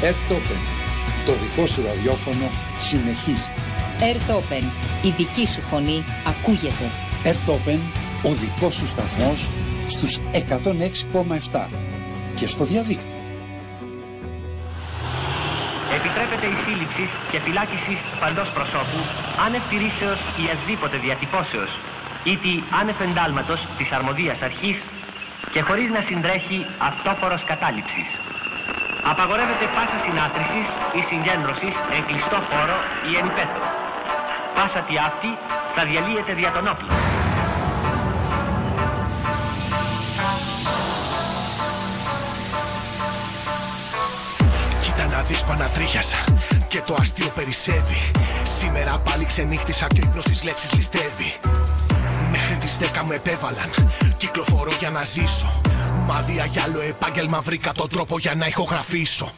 Airtopen, το δικό σου ραδιόφωνο συνεχίζει. Airtopen, η δική σου φωνή ακούγεται. Airtopen, ο δικός σου σταθμός στους 106,7 και στο διαδίκτυο. Επιτρέπεται η σύλληψη και φυλάκιση παντός προσώπου άνευ τηρήσεως ή ασδήποτε διατυπώσεως ή τη άνευ εντάλματος της αρμοδίας αρχής και χωρίς να συντρέχει αυτόφορος κατάληψης. Απαγορεύεται πάσα συνάθρησης ή συγκέντρωσης εν κλειστό χώρο ή εν υπαίθρο. Πάσα τι αυτή θα διαλύεται δια των όπλων. Κοίτα να δεις που ανατρίχιασα και το αστείο περισσεύει. Σήμερα πάλι ξενύχτησα και ο ύπνος της λέξης ληστεύει. Μέχρι τις 10 με επέβαλαν, κυκλοφορώ για να ζήσω. Μάδια για άλλο επάγγελμα βρήκα τον τρόπο για να ηχογραφήσω.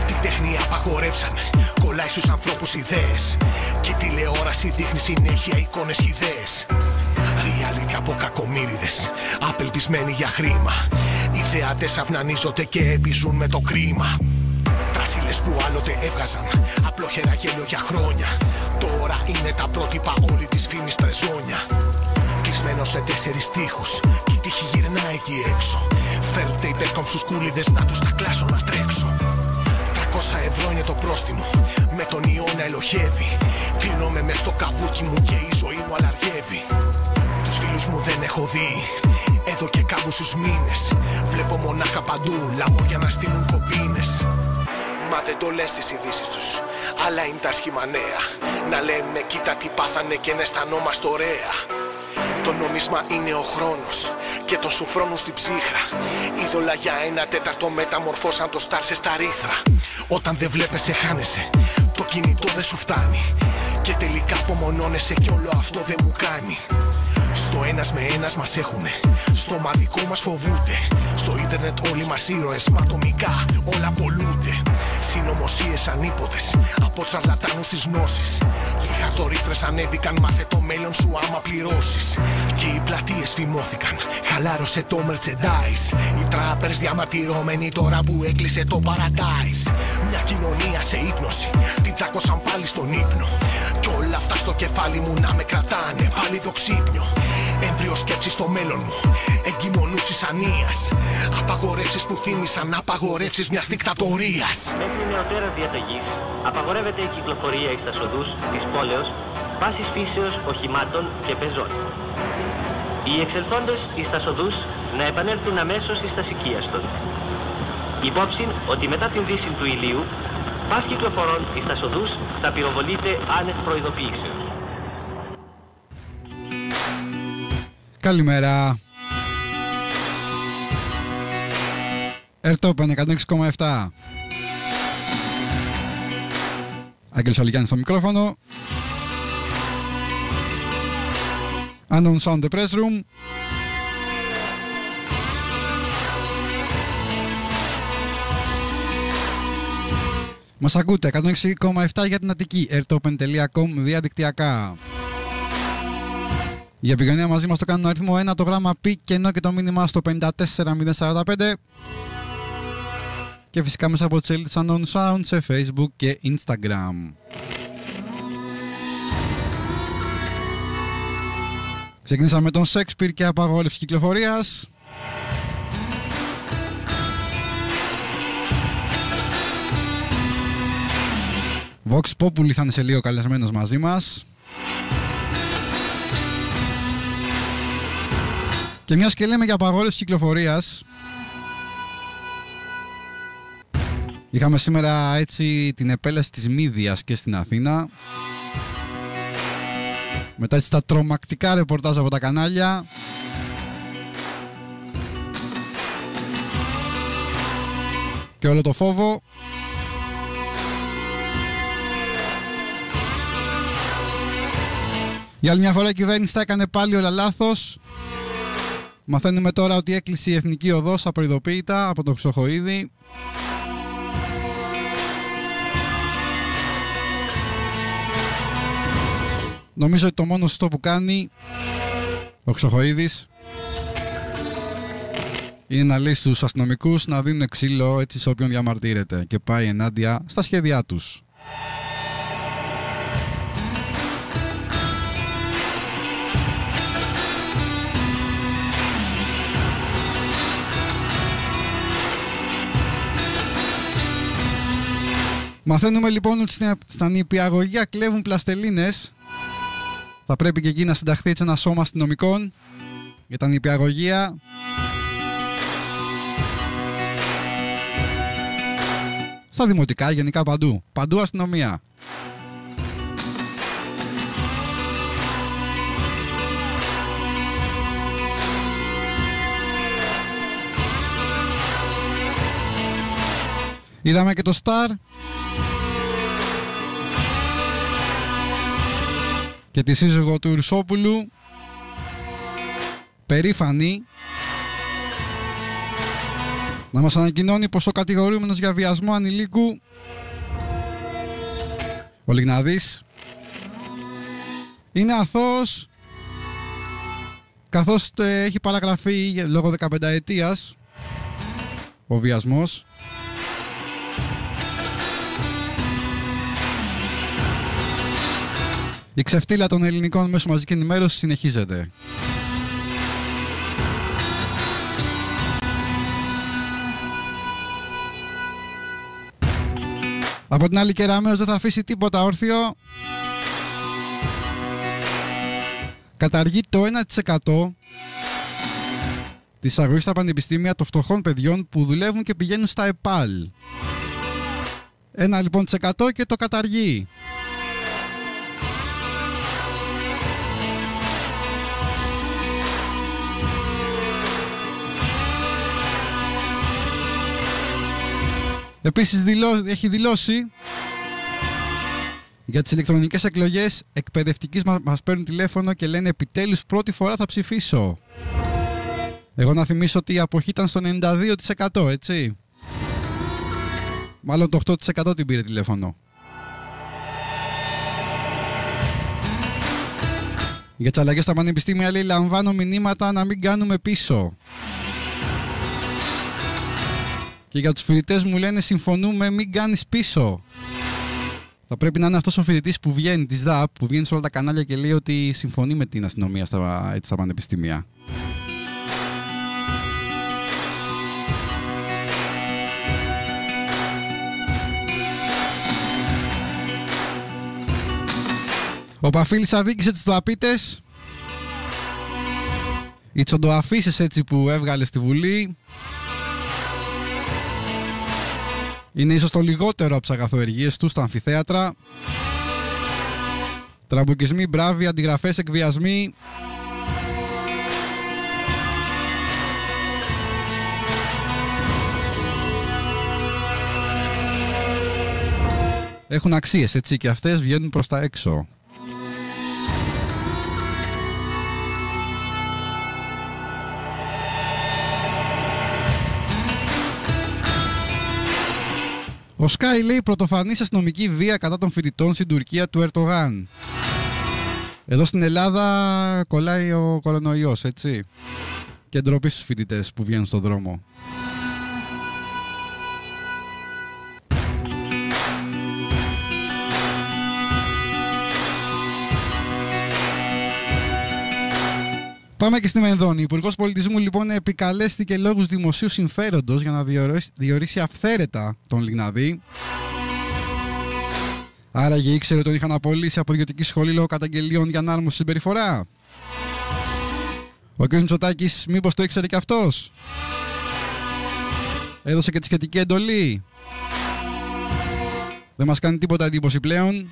Τη τέχνη απαγορεύσανε, κολλάει στους ανθρώπους ιδέες. Και η τηλεόραση δείχνει συνέχεια εικόνες ιδέες. Reality από κακομοίριδες, απελπισμένοι για χρήμα. Οι θεατές αυνανίζονται και επιζούν με το κρίμα. Τρασίλες που άλλοτε έβγαζαν απλόχερα γέλιο για χρόνια, τώρα είναι τα πρότυπα όλη της φήμης πρεζόνια. Κλεισμένο σε 4 τοίχους, κι η τύχη γυρνάει εκεί έξω. Φέρτε υπερκομψους κούλιδες να τους τα κλάσω να τρέξω. 300 ευρώ είναι το πρόστιμο, με τον ιό να ελοχεύει. Κλείνομαι μες στο καβούκι μου και η ζωή μου αλαργεύει. Τους φίλους μου δεν έχω δει εδώ και κάμποσους μήνες. Βλέπω μονάχα παντού λαμόγια να στείλουν κομπίνες. Μα δεν το λες στις ειδήσεις τους, άλλα είναι τα σχήμα νέα. Να λέμε κοίτα τι πάθανε και να αισθανόμαστε ωραία. Το νόμισμα είναι ο χρόνος και τον σουφρώνουν στην ψύχρα. Είδωλα για 1/4 μεταμορφώσαν το στάρ σε στα ρίθρα. Όταν δεν βλέπεσαι χάνεσαι, το κινητό δεν σου φτάνει. Και τελικά απομονώνεσαι κι όλο αυτό δεν μου κάνει. Στο ένας με ένας μας έχουνε, στο μαδικό μας φοβούνται. Στο ίντερνετ όλοι μας ήρωες, μα ατομικά όλα πολλούνται. Συνωμοσίες ανίποτες από τσαρλατάνους της γνώσης. Και οι χαρτορύθρες ανέβηκαν, μάθε το μέλλον σου άμα πληρώσεις. Και οι πλατείες φημώθηκαν, χαλάρωσε το merchandise. Οι τράπερς διαμαρτυρώμενοι τώρα που έκλεισε το paradise. Μια κοινωνία σε ύπνωση, την τσάκωσαν πάλι στον ύπνο. Κι όλα αυτά στο κεφάλι μου να με κρατάνε πάλι το ξύπνιο. Έμβριο σκέψη στο μέλλον μου, εγκυμονούσεις ανίας. Απαγορεύσεις που θύμισαν απαγορεύσεις μιας δικτατορίας. Μέχρι νεωτέρας διαταγής απαγορεύεται η κυκλοφορία εις τας οδούς της πόλεως πάσης φύσεως οχημάτων και πεζών. Οι εξελθόντες εις τας οδούς να επανέλθουν αμέσως εις τας οικίαστον. Υπόψιν ότι μετά την δύση του ηλίου πας κυκλοφορών εις τας οδούς θα πυροβολείται άνευ προειδοποιήσεως. Καλημέρα. Airtopen 106,7. Άγγελος Αλικιάνης στο μικρόφωνο. Unknown Sound The Press Room. Μας ακούτε 106,7 για την Αττική. Airtopen.com διαδικτυακά. Η επικοινωνία μαζί μας το κάνουν αριθμό 1, το γράμμα π και ενώ και το μήνυμα στο 54045. Και φυσικά μέσα από τις σελίδες Unknown Sound σε Facebook και Instagram. Ξεκινήσαμε με τον Shakespeare και απαγόρευση κυκλοφορίας. Vox Populi θα είναι σε λίγο καλεσμένος μαζί μας. Και μιας και λέμε για απαγόρευση κυκλοφορίας, είχαμε σήμερα έτσι την επέλαση της Μύδιας και στην Αθήνα. Μετά έτσι τα τρομακτικά ρεπορτάζ από τα κανάλια. Και όλο το φόβο. Για άλλη μια φορά η κυβέρνηση τα έκανε πάλι όλα λάθος. Μαθαίνουμε τώρα ότι έκλεισε η Εθνική Οδός απροειδοποίητα από το Χρυσοχοΐδη. Νομίζω ότι το μόνο σωστό που κάνει ο Χρυσοχοΐδης είναι να λέει στους αστυνομικούς να δίνουν ξύλο έτσι σε όποιον διαμαρτύρεται και πάει ενάντια στα σχέδιά τους. Μαθαίνουμε λοιπόν ότι στα νηπιαγωγεία κλέβουν πλαστελίνες. Θα πρέπει και εκεί να συνταχθεί έτσι ένα σώμα αστυνομικών για τα νηπιαγωγεία. Στα δημοτικά, γενικά παντού. Παντού αστυνομία. Είδαμε και το Star και τη σύζυγο του Ρουσόπουλου, περήφανη, να μας ανακοινώνει πως ο κατηγορούμενος για βιασμό ανηλίκου, ο Λιγναδής, είναι αθώος, καθώς έχει παραγραφεί λόγω 15 ετίας ο βιασμός. Η ξεφτύλα των ελληνικών μέσων μαζικής ενημέρωσης συνεχίζεται. Από την άλλη, Κεραμέως δεν θα αφήσει τίποτα όρθιο. Καταργεί το 1% της αγωγής στα πανεπιστήμια των φτωχών παιδιών που δουλεύουν και πηγαίνουν στα ΕΠΑΛ. 1% λοιπόν και το καταργεί. Επίσης έχει δηλώσει για τις ηλεκτρονικές εκλογές εκπαιδευτικής μας παίρνουν τηλέφωνο και λένε επιτέλους πρώτη φορά θα ψηφίσω. Εγώ να θυμίσω ότι η αποχή ήταν στο 92%, έτσι. Μάλλον το 8% την πήρε τηλέφωνο. Για τις αλλαγές στα πανεπιστήμια λέει λαμβάνω μηνύματα να μην κάνουμε πίσω. Και για τους φοιτητές μου λένε συμφωνούμε μην κάνεις πίσω. Θα πρέπει να είναι αυτός ο φοιτητής που βγαίνει της ΔΑΠ, που βγαίνει σε όλα τα κανάλια και λέει ότι συμφωνεί με την αστυνομία στα πανεπιστήμια. Ο Παφίλης αδίκησε τους ΔΑΠίτες. Οι τσοντοαφίσες έτσι που έβγαλε στη Βουλή είναι ίσως το λιγότερο από τις αγαθοεργίες του στα αμφιθέατρα. Τραμπουκισμοί, μπράβοι, αντιγραφές, εκβιασμοί. Έχουν αξίες, έτσι, και αυτές βγαίνουν προς τα έξω. Ο Σκάι λέει πρωτοφανής αστυνομική βία κατά των φοιτητών στην Τουρκία του Ερντογάν. Εδώ στην Ελλάδα κολλάει ο κορονοϊός, έτσι. Και ντροπή στους φοιτητές που βγαίνουν στον δρόμο. Πάμε και στη Μενδώνη. Ο Υπουργός Πολιτισμού λοιπόν επικαλέστηκε λόγους δημοσίου συμφέροντος για να διορίσει αυθαίρετα τον Λιγναδή. Άραγε ήξερε ότι τον είχαν απολύσει από ιδιωτική σχολή λόγω καταγγελιών για ανάρμοση συμπεριφορά. Ο κ. Μητσοτάκης μήπως το ήξερε και αυτός? Έδωσε και τη σχετική εντολή. Δεν μας κάνει τίποτα εντύπωση πλέον.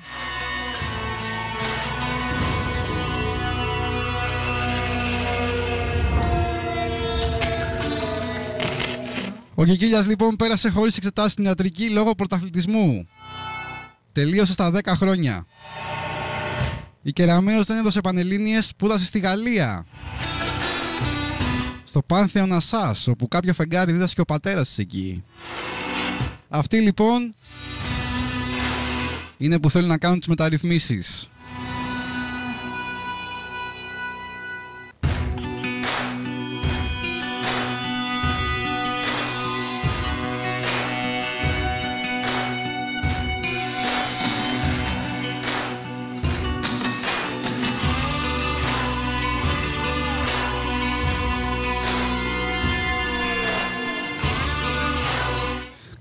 Ο Κικίλιας λοιπόν πέρασε χωρίς εξετάσεις στην ιατρική λόγω πρωταθλητισμού. Τελείωσε στα 10 χρόνια. Η Κεραμέως δεν έδωσε πανελλήνιες, σπούδασε στη Γαλλία. Στο Πάνθεον Ασάς, όπου κάποιο φεγγάρι δίδασκε ο πατέρας της εκεί. Αυτοί λοιπόν είναι που θέλουν να κάνουν τις μεταρρυθμίσεις.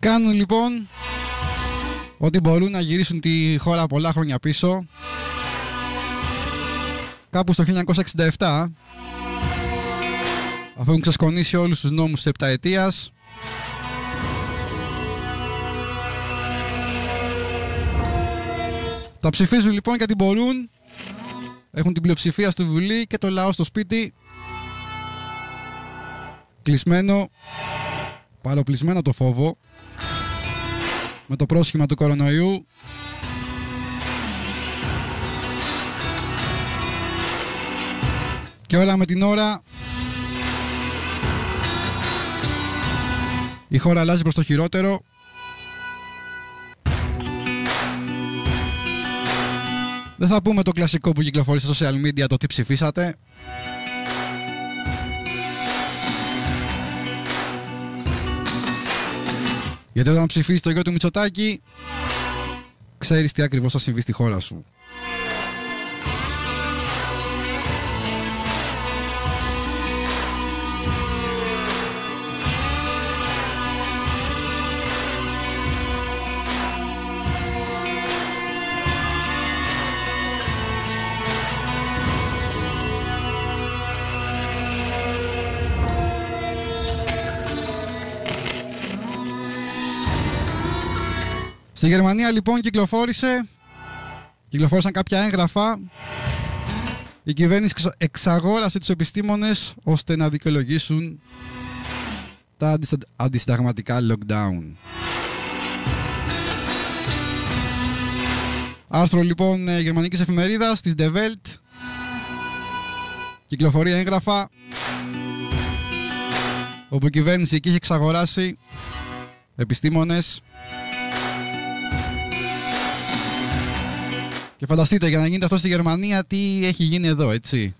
Κάνουν λοιπόν ό,τι μπορούν να γυρίσουν τη χώρα πολλά χρόνια πίσω. Κάπου στο 1967, αφού έχουν ξεσκονίσει όλους τους νόμους της επταετίας, τα ψηφίζουν λοιπόν γιατί μπορούν. Έχουν την πλειοψηφία στη Βουλή και το λαό στο σπίτι, κλεισμένο, παροπλισμένο το φόβο, με το πρόσχημα του κορονοϊού. Και όλα με την ώρα η χώρα αλλάζει προς το χειρότερο. Δεν θα πούμε το κλασικό που κυκλοφορεί στα social media, το τι ψηφίσατε. Γιατί όταν ψηφίσεις το γιο του Μητσοτάκη, ξέρεις τι ακριβώς θα συμβεί στη χώρα σου. Στη Γερμανία λοιπόν κυκλοφόρησαν κάποια έγγραφα. Η κυβέρνηση εξαγόρασε τους επιστήμονες ώστε να δικαιολογήσουν τα αντισυνταγματικά lockdown. Άρθρο λοιπόν γερμανικής εφημερίδας της Die Welt. Κυκλοφορεί έγγραφα όπου η κυβέρνηση εκεί είχε εξαγοράσει επιστήμονες. Και φανταστείτε, για να γίνεται αυτό στη Γερμανία, τι έχει γίνει εδώ, έτσι.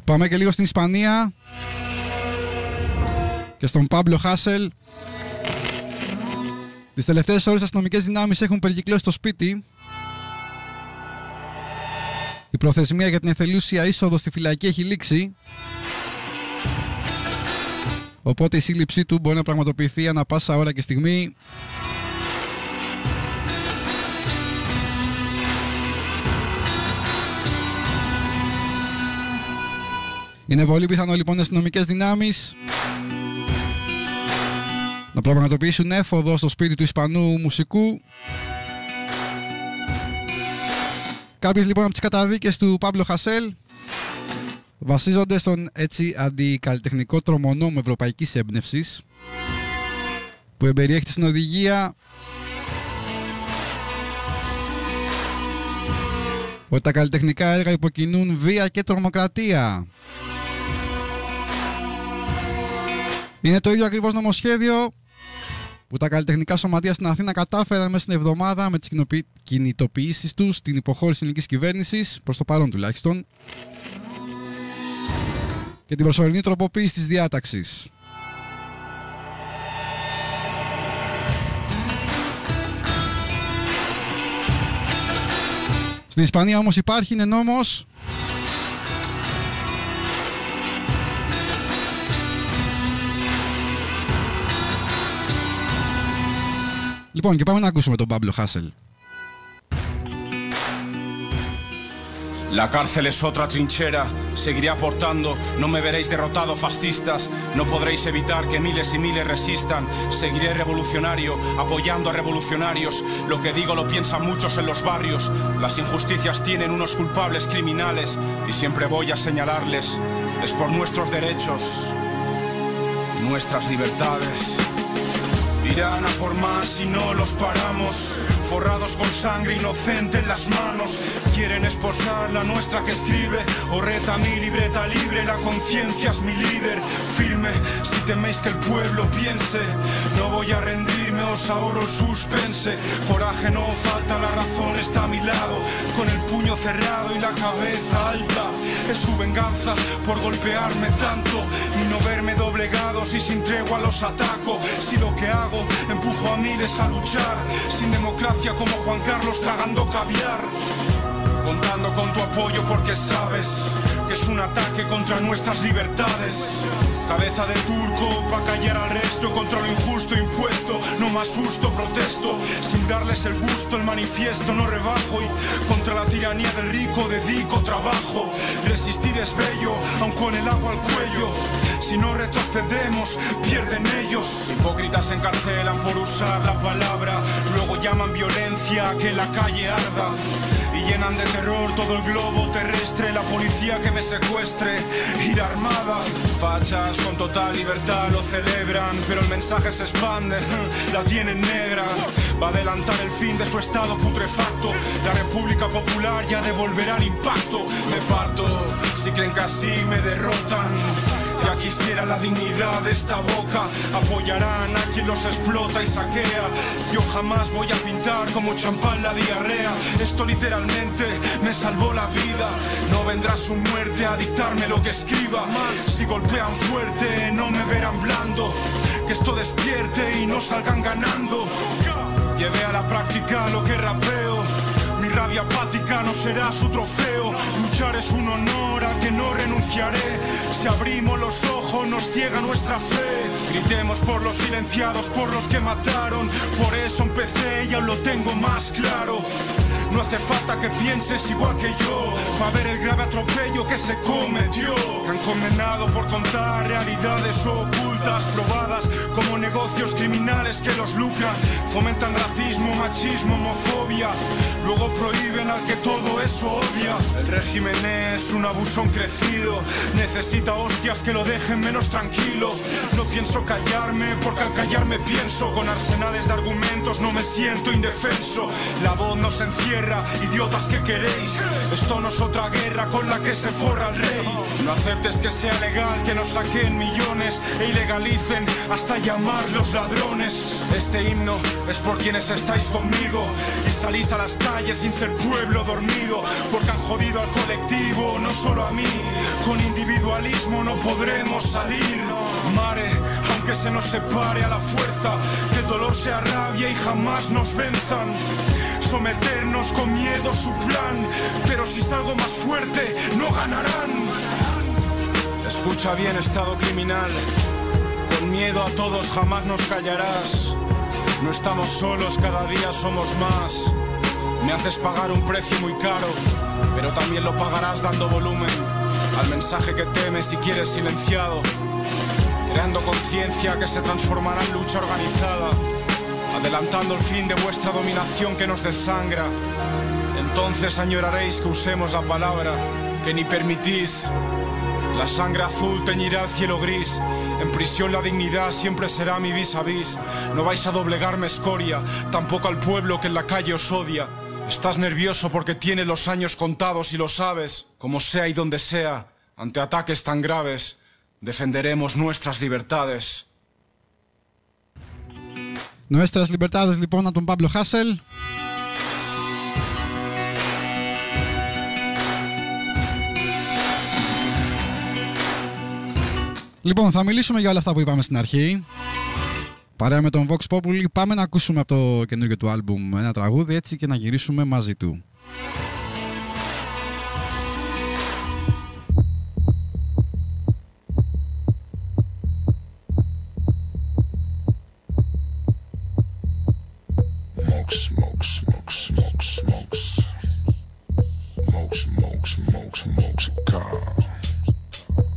Πάμε και λίγο στην Ισπανία και στον Πάμπλο Χάσελ. Τις τελευταίες ώρες αστυνομικές δυνάμεις έχουν περικυκλώσει το σπίτι. Η προθεσμία για την εθελούσια είσοδο στη φυλακή έχει λήξει, οπότε η σύλληψή του μπορεί να πραγματοποιηθεί ανά πάσα ώρα και στιγμή. Είναι πολύ πιθανό λοιπόν οι αστυνομικές δυνάμεις να πραγματοποιήσουν έφοδο στο σπίτι του Ισπανού μουσικού. Κάποιες λοιπόν από τις καταδίκες του Πάμπλο Χασέλ βασίζονται στον έτσι αντικαλλιτεχνικό τρομονόμο ευρωπαϊκής έμπνευσης που εμπεριέχεται στην οδηγία ότι τα καλλιτεχνικά έργα υποκινούν βία και τρομοκρατία. Είναι το ίδιο ακριβώς νομοσχέδιο που τα καλλιτεχνικά σωματεία στην Αθήνα κατάφεραν μέσα στην εβδομάδα με τις κινητοποιήσεις τους στην υποχώρηση ελληνικής κυβέρνησης, προς το παρόν τουλάχιστον, και την προσωρινή τροποποίηση της διάταξης. Στην Ισπανία όμως υπάρχει, είναι νόμος λοιπόν, και πάμε να ακούσουμε τον Πάμπλο Χάσελ. La cárcel es otra trinchera, seguiré aportando, no me veréis derrotado fascistas, no podréis evitar que miles y miles resistan, seguiré revolucionario, apoyando a revolucionarios, lo que digo lo piensan muchos en los barrios, las injusticias tienen unos culpables criminales y siempre voy a señalarles, es por nuestros derechos y nuestras libertades. Irán a por más y no los paramos, forrados con sangre inocente en las manos. Quieren esposar la nuestra que escribe, horreta mi libreta libre, la conciencia es mi líder. Firme, si teméis que el pueblo piense, no voy a rendirme, os ahorro el suspense. Coraje no falta, la razón está a mi lado, con el puño cerrado y la cabeza alta. es su venganza por golpearme tanto y no verme doblegado. Si sin tregua los ataco, si lo que hago empujo a miles a luchar, sin democracia como Juan Carlos tragando caviar. Contando con tu apoyo porque sabes que es un ataque contra nuestras libertades. Cabeza de turco pa' callar al resto contra lo injusto impuesto. No más susto, protesto sin darles el gusto, el manifiesto no rebajo. Y contra la tiranía del rico dedico trabajo. Resistir es bello, aun con el agua al cuello. Si no retrocedemos, pierden ellos. Hipócritas encarcelan por usar la palabra, luego llaman violencia a que la calle arda. Y llenan de terror todo el globo terrestre. La policía que me secuestre irá armada. Fachas con total libertad lo celebran, pero el mensaje se expande, la tienen negra. Va a adelantar el fin de su estado putrefacto. La República Popular ya devolverá el impacto. Me parto si creen que así me derrotan. Ya quisiera la dignidad de esta boca. Apoyarán a quien los explota y saquea. Yo jamás voy a pintar como champán la diarrea. Esto literalmente me salvó la vida. No vendrá su muerte a dictarme lo que escriba. Si golpean fuerte no me verán blando. Que esto despierte y no salgan ganando. Llevé a la práctica lo que rapeo. Mi rabia apática no será su trofeo. Luchar es un honor a que no renunciaré. Si abrimos los ojos nos ciega nuestra fe. Gritemos por los silenciados, por los que mataron. Por eso empecé y aún lo tengo más claro. No hace falta que pienses igual que yo para ver el grave atropello que se cometió. Que han condenado por contar realidades ocultas, probadas como negocios criminales que los lucran. Fomentan racismo, machismo, homofobia. Luego prohíben al que todo eso odia. El régimen es un abusón crecido. Necesita hostias que lo dejen menos tranquilo. No pienso callarme porque al callarme pienso. Con arsenales de argumentos no me siento indefenso. La voz nos encierra. Idiotas que queréis, esto no es otra guerra con la que se forra el rey. No aceptes que sea legal que nos saquen millones e ilegalicen hasta llamarlos ladrones. Este himno es por quienes estáis conmigo y salís a las calles sin ser pueblo dormido, porque han jodido al colectivo, no solo a mí. Con individualismo no podremos salir. Mare, aunque se nos separe a la fuerza, que el dolor sea rabia y jamás nos venzan. Someternos con miedo su plan, pero si salgo más fuerte no ganarán. Escucha bien, estado criminal. Con miedo a todos jamás nos callarás. No estamos solos, cada día somos más. Me haces pagar un precio muy caro, pero también lo pagarás dando volumen al mensaje que temes y quieres silenciado. Creando conciencia que se transformará en lucha organizada. Adelantando el fin de vuestra dominación que nos desangra. Entonces añoraréis que usemos la palabra que ni permitís. La sangre azul teñirá el cielo gris. En prisión la dignidad siempre será mi vis a vis. No vais a doblegarme, escoria, tampoco al pueblo que en la calle os odia. Estás nervioso porque tienes los años contados y lo sabes. Como sea y donde sea, ante ataques tan graves, defenderemos nuestras libertades. Nuestras libertades λοιπόν από τον Παύλο Χάσελ. Λοιπόν, θα μιλήσουμε για όλα αυτά που είπαμε στην αρχή. Παρέα με τον Vox Populi, πάμε να ακούσουμε από το καινούργιο του άλμπουμ ένα τραγούδι έτσι και να γυρίσουμε μαζί του. Smoke, smoke, smoke, smokes. Smoke, smoke, smoke, smokes a car.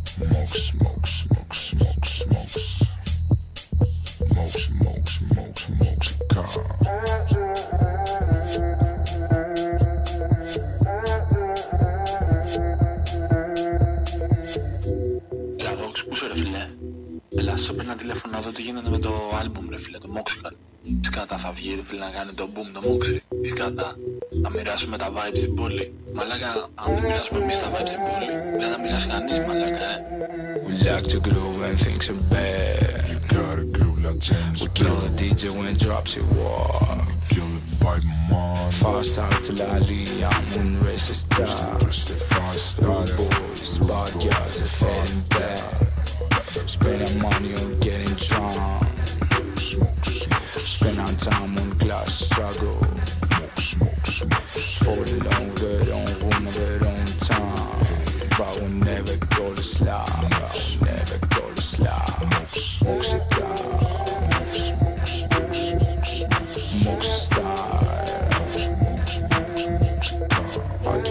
Smoke, smoke, smoke, smoke, smokes. Smoke, smoke, smoke, smokes a car. Έλα Vox, πού είσαι ρε φίλε? Έλα, σας έπαιρνα τηλέφωνο να δω τι γίνεται με το άλμπουμ ρε φίλε, το Moxican. Σκάτα θα βγει ρε φίλε να κάνει το boom, το Moxie. Σκάτα, να μοιράσουμε τα vibes στην πόλη. Μαλάκα, αν δεν μοιράσουμε εμείς τα vibes στην πόλη, δεν θα μοιράσει κανείς μαλάκα, We like to groove when things are bad. You gotta groove like James. We kill the DJ when drops it war. We kill the vibe, man. Fast out to Lali, I'm in racist style. Fast style. Boys, is fading bad. Spending money on getting drunk. Spend our time on glass struggle. For the long, their own room, their own time. But we'll never go to slide. Never go to slide. Smoke cigar. Smoke style.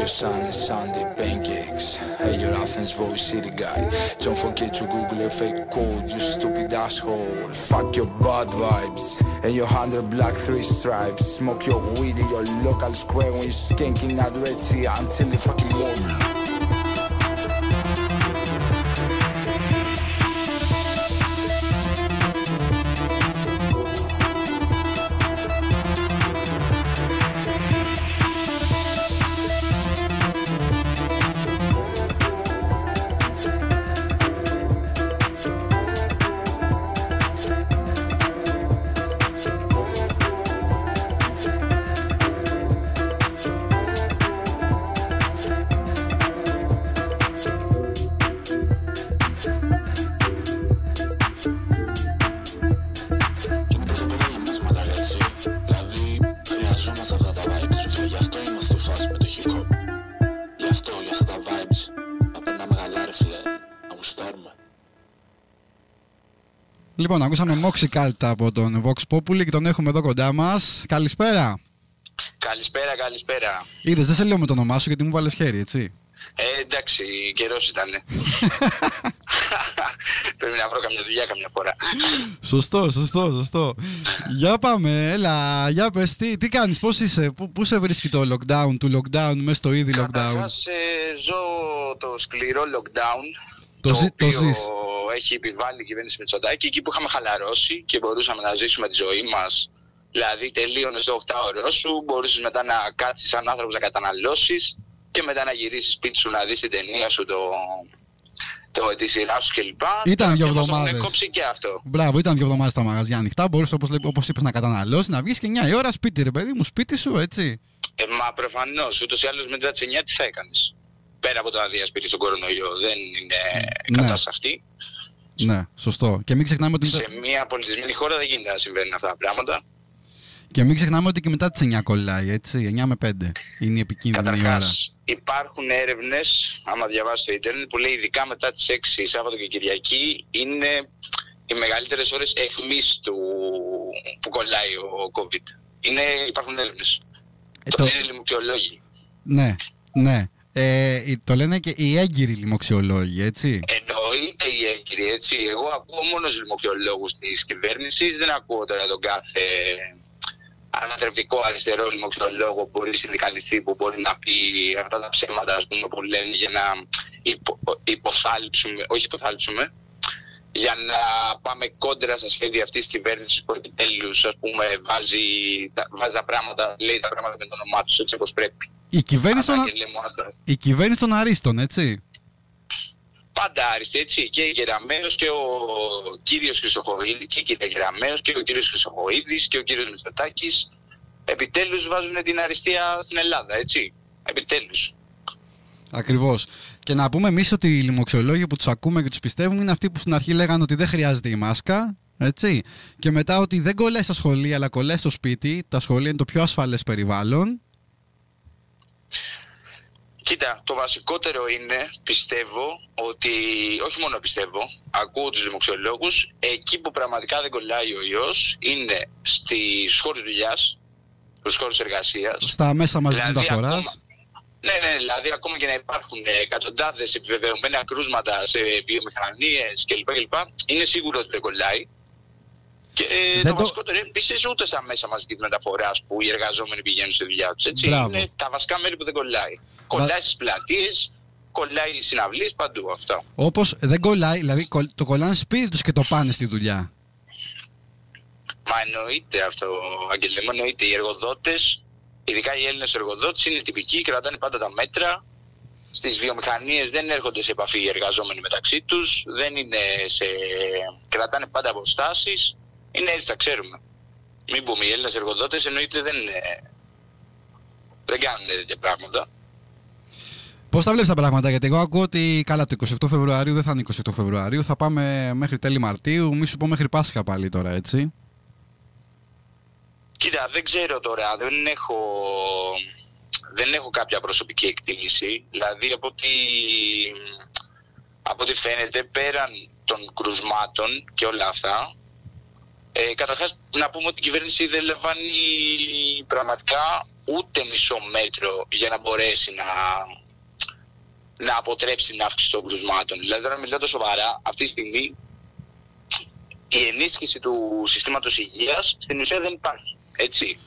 Your sign is Sunday pancakes. Hey, you're Athens voice city guy. Don't forget to Google a fake code, you stupid asshole. Fuck your bad vibes and your 100 black 3 stripes. Smoke your weed in your local square when you're skanking at Red Sea until the fucking morning. Λοιπόν, ακούσαμε Moxie Cult από τον Vox Populi και τον έχουμε εδώ κοντά μας. Καλησπέρα. Καλησπέρα. Είδες, δεν σε λέω με το όνομά σου γιατί μου βάλες χέρι, έτσι. Εντάξει, καιρός ήτανε. Πρέπει να βρω καμιά δουλειά καμιά φορά. Σωστό. Για πάμε, έλα, για πες, τι κάνεις, πώς είσαι, πού σε βρίσκει το lockdown, μέσα στο ήδη lockdown. Καταρχάς ζω το σκληρό lockdown, το οποίο έχει επιβάλει η κυβέρνηση Μητσοτάκη, εκεί που είχαμε χαλαρώσει και μπορούσαμε να ζήσουμε τη ζωή μας. Δηλαδή τελείωνες το 8ωρο σου, μπορούσες μετά να κάτσεις σαν άνθρωπος να καταναλώσεις και μετά να γυρίσεις σπίτι σου να δεις την ταινία σου, τη σειρά σου κλπ. Ήταν 2 εβδομάδες. Έχουμε κόψει και αυτό. Μπράβο, ήταν 2 εβδομάδες τα μαγαζιά ανοιχτά. Μπορούσες όπως είπες να καταναλώσεις, να βγεις και 9 η ώρα σπίτι, ρε παιδί μου, σπίτι σου, έτσι. Μα προφανώς, ούτως ή άλλως μετά τις 9 τι θα έκανες. Πέρα από το αδειασπίτι στον κορονοϊό, δεν είναι κατάσταση αυτή. Ναι, σωστό. Και μην ξεχνάμε ότι σε μια πολιτισμένη χώρα δεν γίνεται να συμβαίνουν αυτά τα πράγματα. Και μην ξεχνάμε ότι και μετά τις 9 κολλάει, έτσι. 9 με 5 είναι η επικίνδυνη η ώρα. Υπάρχουν έρευνες, άμα διαβάσεις το ίντερνετ, που λέει ειδικά μετά τις 6 Σάββατο και Κυριακή είναι οι μεγαλύτερες ώρες αιχμής που κολλάει ο COVID. Υπάρχουν έρευνες. Το λένε λοιμοξιολόγοι. Ναι. Το λένε και οι έγκυροι λοιμοξιολόγοι, έτσι. Εννοείται οι έγκυροι, έτσι. Εγώ ακούω μόνο στους λοιμοξιολόγους της κυβέρνησης, δεν ακούω τώρα τον κάθε ανατρεπτικό αριστερό λοιμοξιολόγο που μπορεί συνδικαλιστή, που μπορεί να πει αυτά τα ψέματα, ας πούμε, που λένε για να υποθάλψουμε, για να πάμε κόντρα στα σχέδια αυτής της κυβέρνησης που επιτέλους, ας πούμε, βάζει τα πράγματα, λέει τα πράγματα με το όνομά τους, έτσι όπως πρέπει. Η κυβέρνηση των αρίστων, έτσι. Πάντα άριστη, έτσι. Και η Γεραμέως και ο κύριος Χρυσοχοΐδης, και η κυρία Γεραμέως και ο κύριος Χρυσοχοΐδης και ο κύριος Μητσοτάκης επιτέλους βάζουν την αριστεία στην Ελλάδα, έτσι. Επιτέλους. Ακριβώς. Και να πούμε εμείς ότι οι λοιμοξιολόγοι που τους ακούμε και τους πιστεύουμε είναι αυτοί που στην αρχή λέγανε ότι δεν χρειάζεται η μάσκα, έτσι. Και μετά ότι δεν κολλάει στα σχολεία αλλά κολλάει στο σπίτι. Τα σχολεία είναι το πιο ασφαλές περιβάλλον. Κοίτα, το βασικότερο είναι, πιστεύω, ότι, όχι μόνο πιστεύω, ακούω τους λοιμοξιολόγους, εκεί που πραγματικά δεν κολλάει ο ιός είναι στις χώρες δουλειάς, στους χώρους εργασίας. Στα μέσα μαζικής μεταφοράς. Ναι, δηλαδή ακόμα και να υπάρχουν εκατοντάδες επιβεβαιωμένα κρούσματα σε βιομηχανίες κλπ. Είναι σίγουρο ότι δεν κολλάει. Και το βασικότερο είναι επίσης ούτε στα μέσα μαζικής μεταφοράς που οι εργαζόμενοι πηγαίνουν στη δουλειά τους. Έτσι. Είναι τα βασικά μέρη που δεν κολλάει. Κολλάει στις πλατείες, κολλάει στις συναυλίες, παντού αυτό. Όπως δεν κολλάει, δηλαδή το κολλάνε σπίτι τους και το πάνε στη δουλειά. Μα εννοείται αυτό, Αγγελέ μου, εννοείται. Οι εργοδότες, ειδικά οι Έλληνες εργοδότες, είναι τυπικοί, κρατάνε πάντα τα μέτρα. Στις βιομηχανίες δεν έρχονται σε επαφή οι εργαζόμενοι μεταξύ τους, κρατάνε πάντα αποστάσεις. Είναι έτσι, τα ξέρουμε. Μην πούμε, οι Έλληνες εργοδότες εννοείται δεν κάνουν τέτοια πράγματα. Πώς τα βλέπεις τα πράγματα, γιατί εγώ ακούω ότι καλά το 28 Φεβρουαρίου δεν θα είναι 28 Φεβρουαρίου, θα πάμε μέχρι τέλη Μαρτίου, μη σου πω μέχρι Πάσχα πάλι τώρα, έτσι. Κοίτα, δεν ξέρω τώρα, δεν έχω κάποια προσωπική εκτίμηση, δηλαδή από ό,τι φαίνεται πέραν των κρουσμάτων και όλα αυτά, καταρχάς να πούμε ότι η κυβέρνηση δεν λαμβάνει πραγματικά ούτε μισό μέτρο για να μπορέσει να αποτρέψει την αύξηση των κρουσμάτων. Δηλαδή τώρα μιλάω σοβαρά, αυτή τη στιγμή η ενίσχυση του συστήματος υγείας στην ουσία δεν υπάρχει, έτσι.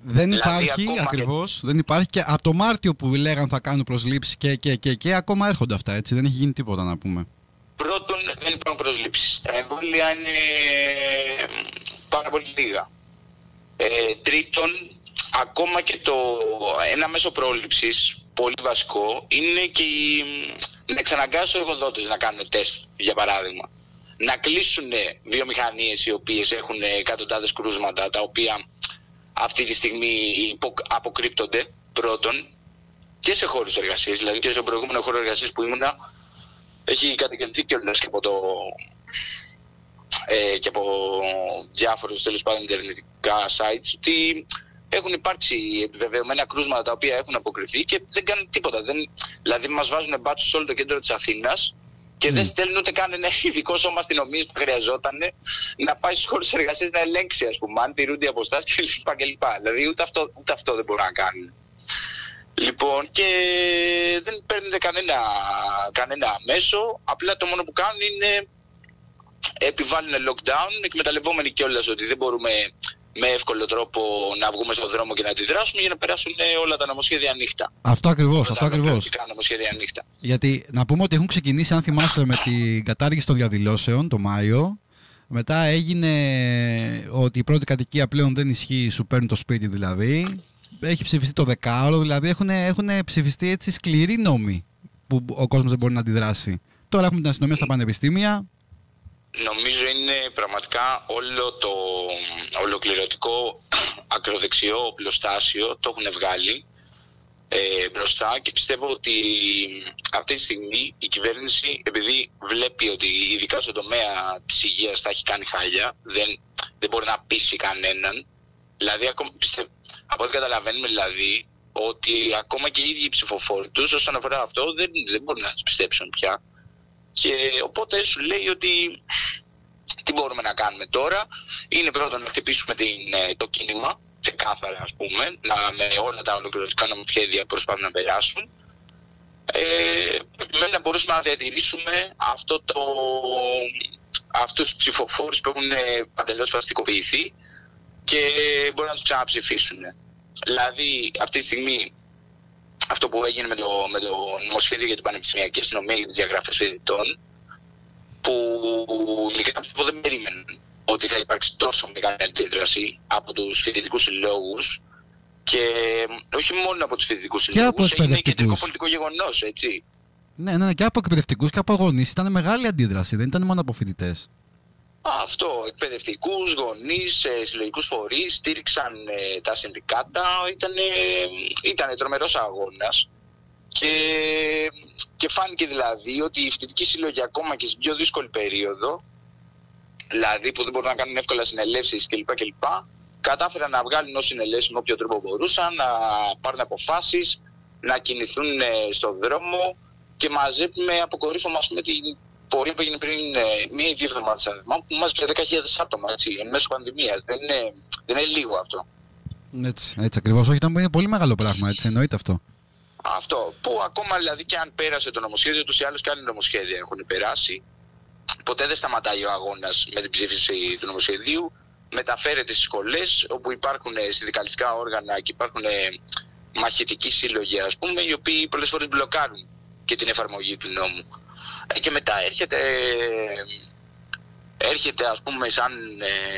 Δεν υπάρχει ακριβώς, δεν υπάρχει και από το Μάρτιο που λέγαν θα κάνουν προσλήψεις και ακόμα έρχονται αυτά, έτσι, δεν έχει γίνει τίποτα να πούμε. Πρώτον, δεν υπάρχουν προσλήψεις. Τα εμβόλια είναι πάρα πολύ λίγα. Τρίτον, ακόμα και ένα μέσο πρόληψης, πολύ βασικό, είναι και να εξαναγκάσουν οι εργοδότες να κάνουν τεστ, για παράδειγμα. Να κλείσουν βιομηχανίες οι οποίες έχουν εκατοντάδες κρούσματα, τα οποία αυτή τη στιγμή αποκρύπτονται πρώτον και σε χώρους εργασίας, δηλαδή και στον προηγούμενο χώρο εργασίας που ήμουνα, έχει καταγγελθεί κιόλας και από διάφορους τέλος πάντων ιντερνετικά sites ότι έχουν υπάρξει επιβεβαιωμένα κρούσματα τα οποία έχουν αποκριθεί και δεν κάνουν τίποτα. Δηλαδή μας βάζουν μπάτσους σε όλο το κέντρο της Αθήνας και δεν στέλνουν ούτε καν ένα ειδικό σώμα αστυνομίας που χρειαζόταν να πάει στους χώρους εργασίας να ελέγξει, ας πούμε, αν τηρούνται οι αποστάσεις κλπ. Δηλαδή ούτε αυτό δεν μπορούν να κάνουν. Λοιπόν, και δεν παίρνουν κανένα μέσο, απλά το μόνο που κάνουν είναι επιβάλλουν lockdown, εκμεταλλευόμενοι κιόλας ότι δεν μπορούμε με εύκολο τρόπο να βγούμε στον δρόμο και να αντιδράσουμε για να περάσουν όλα τα νομοσχέδια ανοιχτά. Αυτό ακριβώς. Νομοσχέδια ανοιχτά. Γιατί να πούμε ότι έχουν ξεκινήσει, αν θυμάσαι, με την κατάργηση των διαδηλώσεων το Μάιο. Μετά έγινε ότι η πρώτη κατοικία πλέον δεν ισχύει, σου παίρνουν το σπίτι δηλαδή. Έχει ψηφιστεί το δεκάωρο, δηλαδή έχουν ψηφιστεί έτσι σκληροί νόμοι που ο κόσμος δεν μπορεί να αντιδράσει. Τώρα έχουμε την αστυνομία στα πανεπιστήμια. Νομίζω είναι πραγματικά όλο το ολοκληρωτικό ακροδεξιό οπλοστάσιο το έχουν βγάλει μπροστά και πιστεύω ότι αυτή τη στιγμή η κυβέρνηση, επειδή βλέπει ότι ειδικά στον τομέα της υγείας θα έχει κάνει χάλια, δεν μπορεί να πείσει κανέναν. Δηλαδή από ό,τι καταλαβαίνουμε δηλαδή ότι ακόμα και οι ίδιοι ψηφοφόροι τους όσον αφορά αυτό δεν μπορούν να τους πιστέψουν πια. Και οπότε σου λέει ότι τι μπορούμε να κάνουμε τώρα είναι πρώτον να χτυπήσουμε το κίνημα ξεκάθαρα, ας πούμε, με όλα τα ολοκληρωτικά νομοσχέδια που προσπαθούν να περάσουν, να μπορούμε να διατηρήσουμε αυτούς τους ψηφοφόρους που έχουν παντελώς φαστικοποιηθεί και μπορούν να τους ξαναψηφίσουν. Δηλαδή αυτή τη στιγμή αυτό που έγινε με το νομοσχέδιο για την πανεπιστημιακή αστυνομία για τις διαγραφές φοιτητών, που ειλικρινά δεν περίμεναν ότι θα υπάρξει τόσο μεγάλη αντίδραση από τους φοιτητικούς συλλόγους και όχι μόνο από τους φοιτητικούς συλλόγους, έγινε κεντρικό πολιτικό γεγονός, έτσι. Ναι, και από εκπαιδευτικούς και από γονείς ήταν μεγάλη αντίδραση, δεν ήταν μόνο από φοιτητές. Αυτό, εκπαιδευτικούς, γονείς, συλλογικούς φορείς, στήριξαν τα συνδικάτα, ήταν τρομερός αγώνας και φάνηκε δηλαδή ότι οι φοιτητικοί σύλλογοι ακόμα και στην πιο δύσκολη περίοδο, δηλαδή που δεν μπορούν να κάνουν εύκολα συνελεύσεις κλπ, κατάφεραν να βγάλουν ως συνελεύσεις με όποιο τρόπο μπορούσαν, να πάρουν αποφάσεις, να κινηθούν στον δρόμο και μαζεύουμε αποκορύφωμα, ας πούμε, την πορεία που έγινε πριν μία ή δύο εβδομάδες που μάζεψε 10.000 άτομα, έτσι, εν μέσω πανδημίας. Δεν είναι λίγο αυτό. Έτσι ακριβώς. Όχι, είναι πολύ μεγάλο πράγμα, έτσι, εννοείται αυτό. Αυτό που ακόμα δηλαδή και αν πέρασε το νομοσχέδιο, τους ή άλλους και άλλοι νομοσχέδια έχουν περάσει, ποτέ δεν σταματάει ο αγώνας με την ψήφιση του νομοσχεδίου. Μεταφέρεται στις σχολές όπου υπάρχουν συνδικαλιστικά όργανα και υπάρχουν μαχητικοί σύλλογοι, ας πούμε, οι οποίοι πολλές φορές μπλοκάρουν και την εφαρμογή του νόμου. Και μετά έρχεται ας πούμε σαν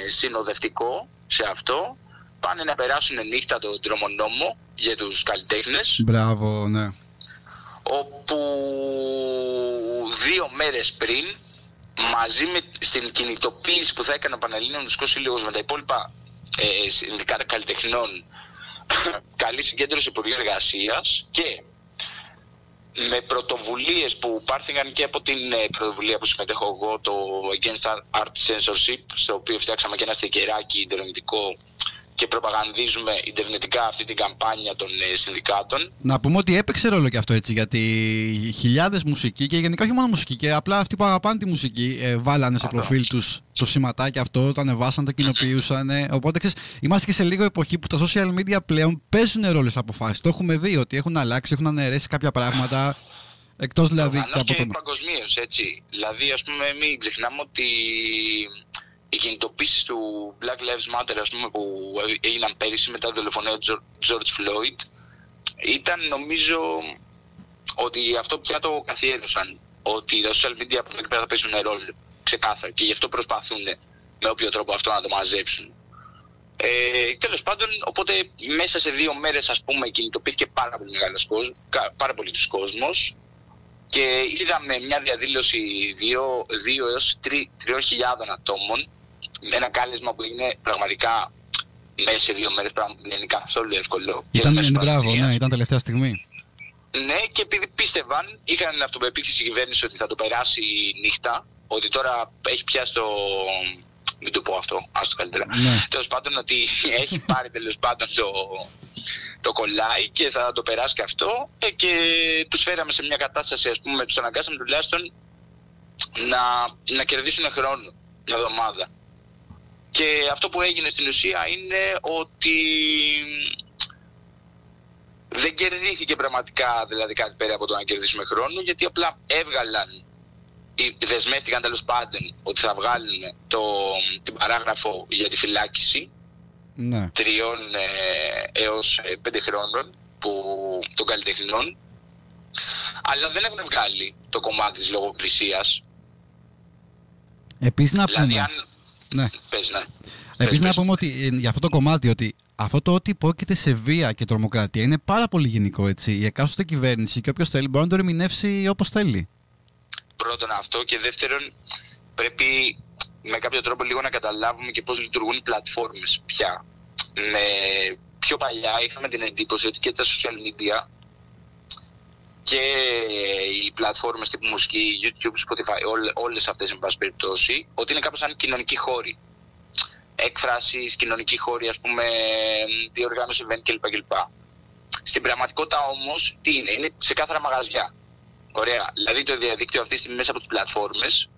συνοδευτικό σε αυτό, πάνε να περάσουν νύχτα τον δρομονόμο για τους καλλιτέχνες. Μπράβο, ναι. Όπου 2 μέρες πριν, μαζί με στην κινητοποίηση που θα έκανε ο Πανελλήνιος Μουσικός Σύλλογος με τα υπόλοιπα συνδικάτα καλλιτεχνών, καλή συγκέντρωση Υπουργείου Εργασίας και με πρωτοβουλίες που πάρθηκαν και από την πρωτοβουλία που συμμετέχω εγώ, το Against Art Censorship, στο οποίο φτιάξαμε και ένα στικεράκι ιντερνετικό και προπαγανδίζουμε ιντερνετικά αυτή την καμπάνια των συνδικάτων. Να πούμε ότι έπαιξε ρόλο και αυτό, έτσι, γιατί χιλιάδες μουσικοί και γενικά όχι μόνο μουσικοί, και απλά αυτοί που αγαπάνε τη μουσική βάλανε στο προφίλ τους το σηματάκι αυτό, το ανεβάσαν, το κοινοποιούσαν. Οπότε ξέρεις, είμαστε και σε λίγο εποχή που τα social media πλέον παίζουν ρόλο στις αποφάσεις. Το έχουμε δει ότι έχουν αλλάξει, έχουν αναιρέσει κάποια πράγματα. Εκτός δηλαδή και από τον... παγκοσμίως, έτσι. Δηλαδή, ας πούμε, μην ξεχνάμε ότι οι κινητοποίησεις του Black Lives Matter, ας πούμε, που έγιναν πέρυσι μετά τη δολοφονία του George Floyd, ήταν, νομίζω, ότι αυτό πια το καθιέρωσαν. Ότι τα social media από εκεί πέρα θα παίζουν ρόλο, ξεκάθαρα. Και γι' αυτό προσπαθούν με όποιο τρόπο αυτό να το μαζέψουν. Τέλος πάντων, οπότε μέσα σε 2 μέρες, ας πούμε, κινητοποιήθηκε πάρα πολύ κόσμος. Και είδαμε μια διαδήλωση 2 έως 3.000 ατόμων, με ένα κάλεσμα που είναι πραγματικά μέσα σε 2 μέρες, πράγμα που δεν είναι καθόλου εύκολο. Ήταν τελευταία στιγμή. Ναι, και επειδή πίστευαν, είχαν αυτοπεποίθηση η κυβέρνηση ότι θα το περάσει νύχτα, ότι τώρα έχει πιάσει το... Μην το πω αυτό, άστο καλύτερα. Ναι. Τέλος πάντων, ότι έχει πάρει τέλος πάντων το κολλάει και θα το περάσει και αυτό, και τους φέραμε σε μια κατάσταση, ας πούμε, τους αναγκάσαμε τουλάχιστον να κερδίσουν χρόνο, μια εβδομάδα. Και αυτό που έγινε στην ουσία είναι ότι δεν κερδίθηκε πραγματικά δηλαδή κάτι πέρα από το να κερδίσουμε χρόνο, γιατί απλά δεσμεύτηκαν τέλος πάντων ότι θα βγάλουν την παράγραφο για τη φυλάκιση 3 έως 5 χρόνων των καλλιτεχνών, αλλά δεν έχουν βγάλει το κομμάτι της λογοκρισίας. Επίσης να δηλαδή, πούμε... Επίσης να πούμε ότι για αυτό το κομμάτι, ότι αυτό το ότι υπόκειται σε βία και τρομοκρατία είναι πάρα πολύ γενικό, έτσι. Η εκάστοτε κυβέρνηση και όποιος θέλει μπορεί να το ερμηνεύσει όπως θέλει. Πρώτον αυτό, και δεύτερον πρέπει με κάποιο τρόπο λίγο να καταλάβουμε και πώς λειτουργούν οι πλατφόρμες πια. Πιο παλιά είχαμε την εντύπωση ότι και τα social media και οι πλατφόρμες τύπου μουσική, YouTube, Spotify, όλες αυτές εν πάση περιπτώσει, ότι είναι κάπως σαν κοινωνικοί χώροι. Έκφρασεις, κοινωνικοί χώροι, ας πούμε, διοργάνωση event κλπ. Στην πραγματικότητα όμως, τι είναι? Είναι ξεκάθαρα μαγαζιά. Ωραία. Δηλαδή το διαδίκτυο αυτή τη στιγμή μέσα από τις πλατφόρμες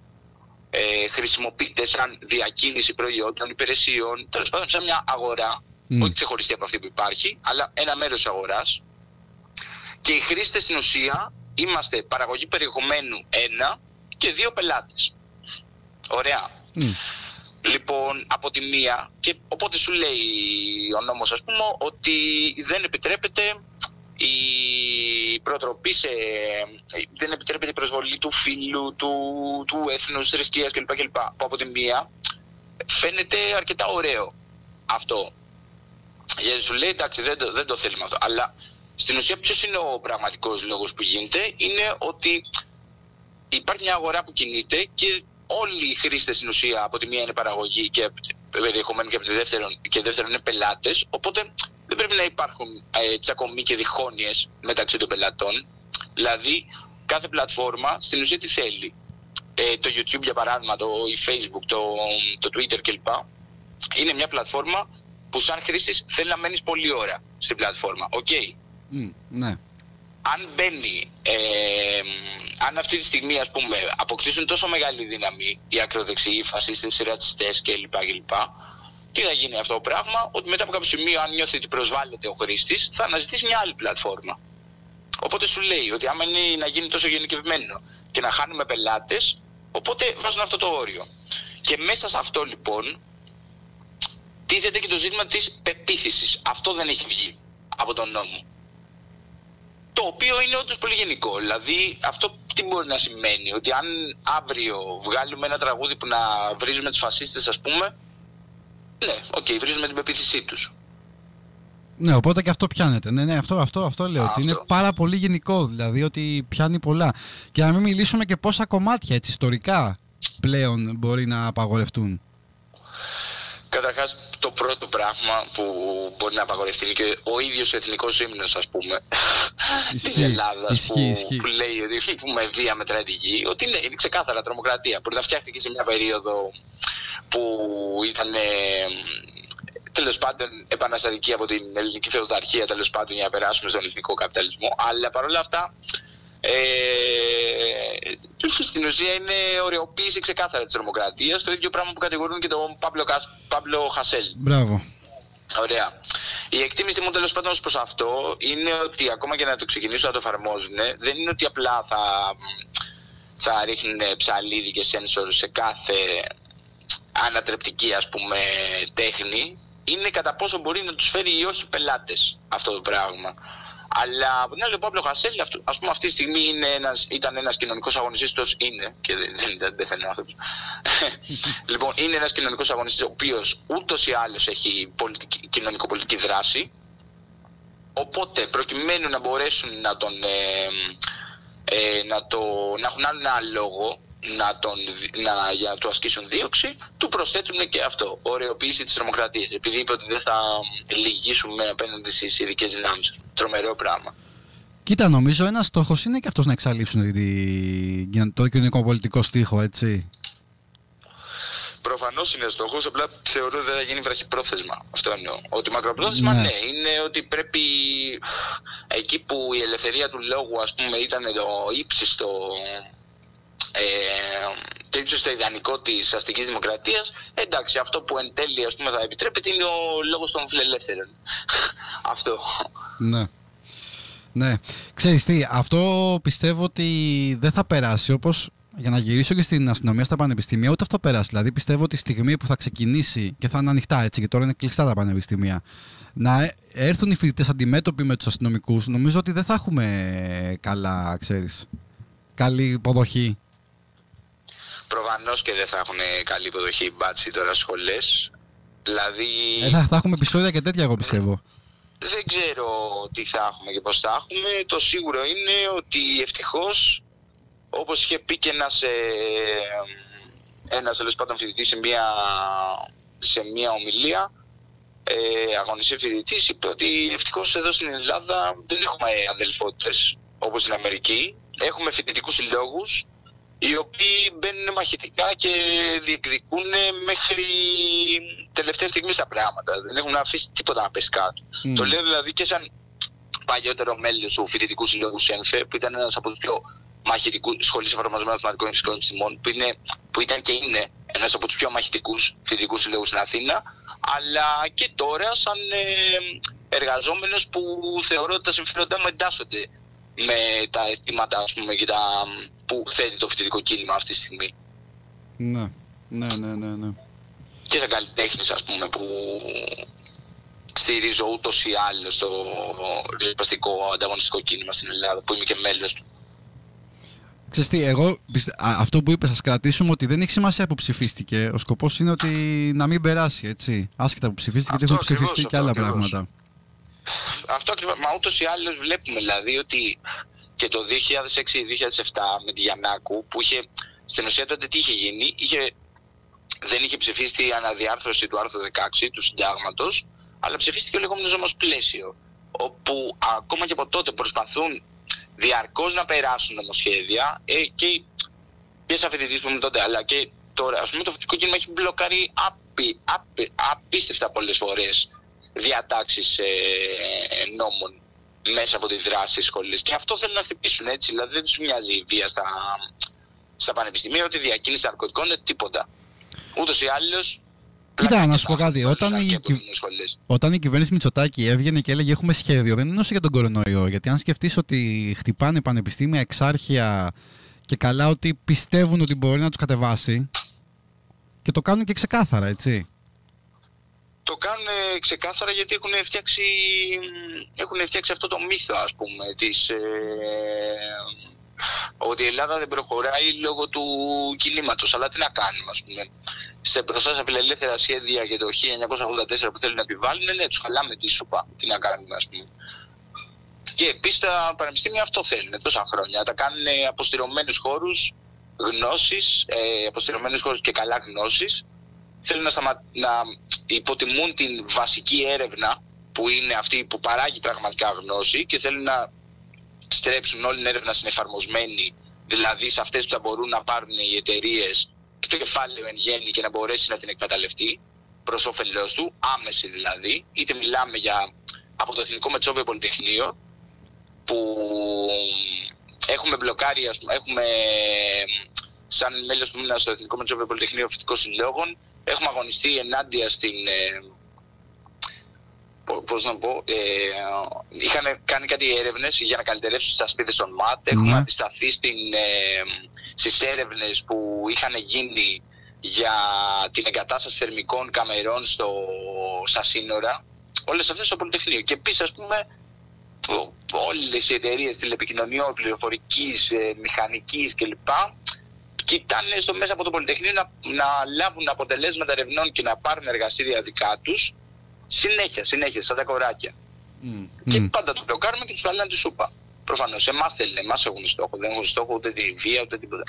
χρησιμοποιείται σαν διακίνηση προϊόντων, υπηρεσιών, τέλος πάντων σαν μια αγορά, όχι ξεχωριστή από αυτή που υπάρχει, αλλά ένα μέρος της αγοράς. Και οι χρήστες στην ουσία είμαστε παραγωγή περιεχομένου 1 και 2 πελάτες. Ωραία. Λοιπόν, από τη μία, και οπότε σου λέει ο νόμος, ας πούμε, ότι δεν επιτρέπεται η προτροπή δεν επιτρέπεται η προσβολή του φύλου, του έθνους, θρησκείας κλπ. Που από τη μία φαίνεται αρκετά ωραίο αυτό. Γιατί σου λέει εντάξει δεν το θέλουμε αυτό. Αλλά στην ουσία ποιος είναι ο πραγματικός λόγος που γίνεται? Είναι ότι υπάρχει μια αγορά που κινείται και όλοι οι χρήστες στην ουσία από τη μία είναι παραγωγή και περιεχομένου, και από τη δεύτερον είναι πελάτες. Οπότε δεν πρέπει να υπάρχουν τσακωμοί και διχόνοιες μεταξύ των πελατών. Δηλαδή κάθε πλατφόρμα στην ουσία τι θέλει? Το YouTube για παράδειγμα, η Facebook, το Twitter κλπ. Είναι μια πλατφόρμα που σαν χρήστης θέλει να μένεις πολλή ώρα στην πλατφόρμα. Okay. Ναι. Αν μπαίνει, αν αυτή τη στιγμή ας πούμε αποκτήσουν τόσο μεγάλη δύναμη οι ακροδεξιοί, οι φασίστες, οι ρατσιστές κλπ. Τι θα γίνει αυτό το πράγμα? Ότι μετά από κάποιο σημείο, αν νιώθει ότι προσβάλλεται ο χρήστης, θα αναζητήσει μια άλλη πλατφόρμα. Οπότε σου λέει ότι άμα είναι να γίνει τόσο γενικευμένο και να χάνουμε πελάτες, οπότε βάζουν αυτό το όριο. Και μέσα σε αυτό λοιπόν τίθεται και το ζήτημα της πεποίθησης. Αυτό δεν έχει βγει από τον νόμο. Το οποίο είναι όντως πολύ γενικό. Δηλαδή αυτό τι μπορεί να σημαίνει? Ότι αν αύριο βγάλουμε ένα τραγούδι που να βρίζουμε τους φασίστες, ας πούμε, ναι, βρίζουμε την πεποίθησή τους. Ναι, οπότε και αυτό πιάνεται. Ναι, αυτό λέω. Ότι είναι πάρα πολύ γενικό, δηλαδή ότι πιάνει πολλά. Και να μην μιλήσουμε και πόσα κομμάτια έτσι ιστορικά πλέον μπορεί να απαγορευτούν. Καταρχάς, το πρώτο πράγμα που μπορεί να απαγορευτεί είναι και ο ίδιος ο εθνικός ύμνος, ας πούμε, της Ελλάδας, που λέει ότι με βία μετράει τη γη, ότι είναι ξεκάθαρα τρομοκρατία. Μπορεί να φτιάχτηκε σε μια περίοδο που ήταν τέλος πάντων επαναστατική από την ελληνική φεουδαρχία, τέλος πάντων, για να περάσουμε στον εθνικό καπιταλισμό, αλλά παρόλα αυτά στην ουσία είναι ωρεοποίηση ξεκάθαρα της τρομοκρατίας, το ίδιο πράγμα που κατηγορούν και τον Παύλο Χασέλ. Μπράβο. Ωραία. Η εκτίμηση μου τέλος πάντων ως προς αυτό είναι ότι ακόμα και να το ξεκινήσουν να το εφαρμόζουν, δεν είναι ότι απλά θα ρίχνουν ψαλίδι και σένσορ σε κάθε ανατρεπτική, ας πούμε, τέχνη. Είναι κατά πόσο μπορεί να τους φέρει ή όχι πελάτες αυτό το πράγμα. Αλλά από την άλλη, ο Παύλο Χασέλ, ας πούμε, αυτή τη στιγμή ήταν ένας κοινωνικός αγωνιστής, είναι, και δεν θα είναι άνθρωπος. Λοιπόν, είναι ένας κοινωνικός αγωνιστής, ο οποίος ούτως ή άλλως έχει κοινωνικοπολιτική δράση. Οπότε, προκειμένου να μπορέσουν να έχουν άλλο λόγο, για να του ασκήσουν δίωξη, του προσθέτουν και αυτό, ωρεοποίηση της τρομοκρατίας, επειδή είπε ότι δεν θα λυγίσουμε απέναντι στις ειδικές δυνάμεις. Τρομερό πράγμα. Κοίτα, νομίζω ένας στόχος είναι και αυτός να εξαλείψουν το κοινωνικό-πολιτικό στίχο, έτσι. Προφανώς είναι στόχος, απλά θεωρώ ότι δεν θα γίνει βραχυπρόθεσμα. Αυτό εννοώ. Ότι μακροπρόθεσμα, ναι, είναι ότι πρέπει εκεί που η ελευθερία του λόγου, ας πούμε, ήταν το ύψιστο και ίσως το ιδανικό της αστικής δημοκρατίας, εντάξει, αυτό που εν τέλει, ας πούμε, θα επιτρέπεται είναι ο λόγος των φιλελεύθερων. Αυτό. Ναι. Ναι. Ξέρεις τι, αυτό πιστεύω ότι δεν θα περάσει, όπως για να γυρίσω και στην αστυνομία στα πανεπιστήμια, ούτε αυτό περάσει. Δηλαδή πιστεύω ότι η στιγμή που θα ξεκινήσει και θα είναι ανοιχτά, έτσι, και τώρα είναι κλειστά τα πανεπιστήμια, να έρθουν οι φοιτητές αντιμέτωποι με τους αστυνομικούς, νομίζω ότι δεν θα έχουμε καλή υποδοχή. Προφανώς και δεν θα έχουν καλή υποδοχή μπάτσι τώρα σχολές. Δηλαδή... θα έχουμε επεισόδια και τέτοια, εγώ πιστεύω. Δεν ξέρω τι θα έχουμε και πώς θα έχουμε. Το σίγουρο είναι ότι ευτυχώς, όπως είχε πει και ένας τέλος πάντων φοιτητής σε μια ομιλία, αγωνιστή φοιτητής, είπε ότι ευτυχώς εδώ στην Ελλάδα δεν έχουμε αδελφότητες όπως στην Αμερική. Έχουμε φοιτητικούς συλλόγους, οι οποίοι μπαίνουν μαχητικά και διεκδικούν μέχρι τελευταία στιγμή στα πράγματα. Δεν έχουν αφήσει τίποτα να πέσει κάτω. Το λέω δηλαδή και σαν παλιότερο μέλος του φοιτητικού συλλόγου ΣΕΝΦΕ, που ήταν ένας από τους πιο μαχητικούς σχολείς εφαρμοσμένων μαθηματικών και φυσικών επιστημών, που ήταν και είναι ένας από τους πιο μαχητικούς φοιτητικούς συλλόγους στην Αθήνα, αλλά και τώρα σαν εργαζόμενος που θεωρώ ότι τα συμφέροντά μου εντάσσονται με τα αισθήματα, ας πούμε, και που θέτει το φοιτητικό κίνημα αυτή τη στιγμή. Ναι. Και σαν καλλιτέχνης, ας πούμε, που στηρίζω ούτως ή άλλως το ριζοσπαστικό ανταγωνιστικό κίνημα στην Ελλάδα, που είμαι και μέλος του. Ξέρεις τι, εγώ αυτό που είπες, ας κρατήσουμε ότι δεν έχει σημασία που ψηφίστηκε. Ο σκοπός είναι ότι να μην περάσει, έτσι. Άσχετα που ψηφίστηκε, γιατί έχουν ψηφιστεί και άλλα πράγματα. Αυτό ακριβώς. Μα ούτως ή άλλως βλέπουμε δηλαδή ότι και το 2006-2007 με τη Γιαννάκου, που είχε, στην ουσία τότε τι είχε γίνει, δεν είχε ψηφίσει η αναδιάρθρωση του άρθρου 16 του συντάγματος, αλλά ψηφίστηκε ο λεγόμενος νόμος πλαίσιο, όπου ακόμα και από τότε προσπαθούν διαρκώς να περάσουν νομοσχέδια και σαν φοιτητής που είμαι τότε, αλλά και τώρα, ας πούμε, το φοιτητικό κίνημα έχει μπλοκάρει απίστευτα πολλές φορές διατάξεις νόμων μέσα από τη δράση της σχολής. Και αυτό θέλουν να χτυπήσουν, έτσι. Δηλαδή δεν τους μοιάζει η βία στα πανεπιστημία, ότι διακίνηση ναρκωτικών είναι τίποτα. Ούτως ή άλλως. Κοίτα, να σου πω κάτι. Όταν η κυβέρνηση Μητσοτάκη έβγαινε και έλεγε έχουμε σχέδιο, δεν εννοούσε για τον κορονοϊό. Γιατί αν σκεφτείς ότι χτυπάνε πανεπιστήμια εξάρχεια και καλά ότι πιστεύουν ότι μπορεί να τους κατεβάσει, και το κάνουν και ξεκάθαρα, έτσι. Το κάνουν ξεκάθαρα γιατί έχουν φτιάξει αυτό το μύθο, ας πούμε, ότι η Ελλάδα δεν προχωράει λόγω του κινήματος. Αλλά τι να κάνουμε, ας πούμε. Σε μπροστά στα φιλελεύθερα σχέδια για το 1984 που θέλουν να επιβάλλουν, ναι, τους χαλάμε τη σούπα. Τι να κάνουμε, ας πούμε. Και επίσης τα πανεπιστήμια αυτό θέλουν τόσα χρόνια. Τα κάνουν αποστηρωμένους χώρους γνώσης, αποστηρωμένους χώρους και καλά γνώσης. Θέλουν να υποτιμούν την βασική έρευνα, που είναι αυτή που παράγει πραγματικά γνώση, και θέλουν να στρέψουν όλη την έρευνα στην εφαρμοσμένη, δηλαδή σε αυτές που θα μπορούν να πάρουν οι εταιρείες και το κεφάλαιο εν γέννη και να μπορέσει να την εκμεταλλευτεί προς όφελός του, άμεση δηλαδή. Είτε μιλάμε για από το Εθνικό Μετσόβιο Πολυτεχνείο, που έχουμε μπλοκάρει, έχουμε σαν μέλος του μήνα στο Εθνικό Μετσόβιο Πολυτεχνείο Φοιτητικών Συλλόγων, έχουμε αγωνιστεί ενάντια στην... πώς να πω, είχαν κάνει κάτι έρευνες για να καλυτερεύσουν τις ασπίδες των ΜΑΤ. Έχουμε αντισταθεί στις έρευνες που είχαν γίνει για την εγκατάσταση θερμικών καμερών στα σύνορα. Όλες αυτές στο Πολυτεχνείο. Και επίσης, ας πούμε, όλες οι εταιρείες τηλεπικοινωνιών, πληροφορικής, μηχανικής κλπ. Κοιτάνε μέσα από το Πολυτεχνείο να λάβουν αποτελέσματα ερευνών και να πάρουν εργαστήρια δικά τους. Συνέχεια, σαν τα κοράκια. Και πάντα το μπλοκάρουμε και τους βάλουμε τη σούπα. Προφανώς, εμάς θέλουν, εμάς έχουν στόχο. Δεν έχουν στόχο ούτε τη βία, ούτε τίποτα.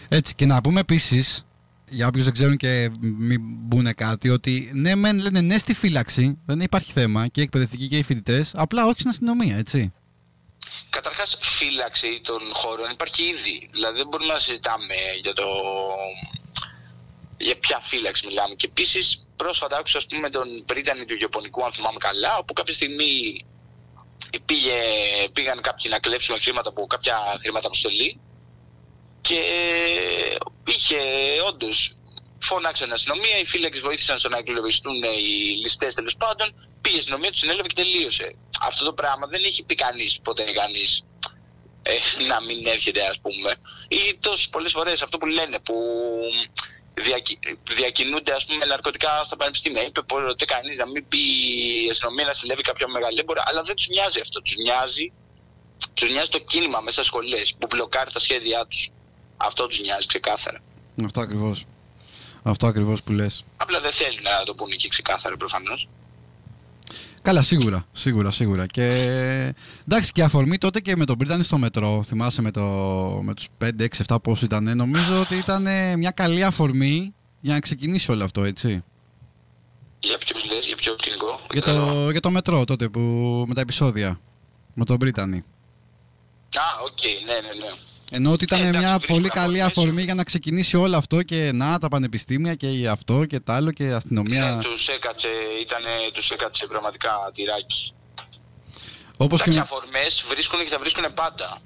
Έτσι, και να πούμε επίσης, για όποιους δεν ξέρουν και μην μπουν κάτι, ότι ναι, μεν λένε ναι στη φύλαξη, δεν υπάρχει θέμα, και οι εκπαιδευτικοί και οι φοιτητές, απλά όχι στην αστυνομία, έτσι. Καταρχάς, φύλαξη των χώρων υπάρχει ήδη. Δηλαδή, δεν μπορούμε να συζητάμε για ποια φύλαξη μιλάμε. Και επίσης, πρόσφατα άκουσα, ας πούμε, τον πρίτανη του Ιαπωνικού, αν θυμάμαι καλά, όπου κάποια στιγμή πήγαν κάποιοι να κλέψουν χρήματα από κάποια χρηματαποστολή και είχε όντως, φώναξε την αστυνομία, οι φύλακες βοήθησαν στο να εκλογιστούν οι ληστές, τέλος πάντων, πήγε η αστυνομία, τους συνέλαβε και τελείωσε. Αυτό το πράγμα δεν έχει πει κανείς ποτέ κανείς να μην έρχεται, ας πούμε. Ή τόσες πολλές φορές αυτό που λένε, που διακινούνται, ας πούμε, ναρκωτικά στα πανεπιστήμια. Είπε ποτέ κανείς να μην πει η αστυνομία να συλλεύει κάποιο μεγαλέμπορο, αλλά δεν τους νοιάζει αυτό. Τους νοιάζει το κίνημα μέσα στις σχολές που μπλοκάρει τα σχέδιά τους. Αυτό τους νοιάζει ξεκάθαρα. Αυτό ακριβώς που λες. Απλά δεν θέλουν να το πούνε εκεί ξεκάθαρα, προφανώς. Καλά, σίγουρα. Και εντάξει, και αφορμή τότε και με τον Πρίτανη στο μετρό, θυμάσαι με τους 5, 6, 7 πόσοι ήταν, νομίζω ότι ήταν μια καλή αφορμή για να ξεκινήσει όλο αυτό, έτσι. Για ποιους λες, για ποιο σκηνικό? Για το μετρό τότε, με τα επεισόδια, με τον Πρίτανη. Οκ, ναι. Ενώ ότι ήταν μια πολύ καλή αφορμή για να ξεκινήσει όλο αυτό, και τα πανεπιστήμια και αυτό και τα άλλο και η αστυνομία. Ναι, τους έκατσε πραγματικά τυράκι. Όπως και αφορμές βρίσκουν και θα βρίσκουν πάντα.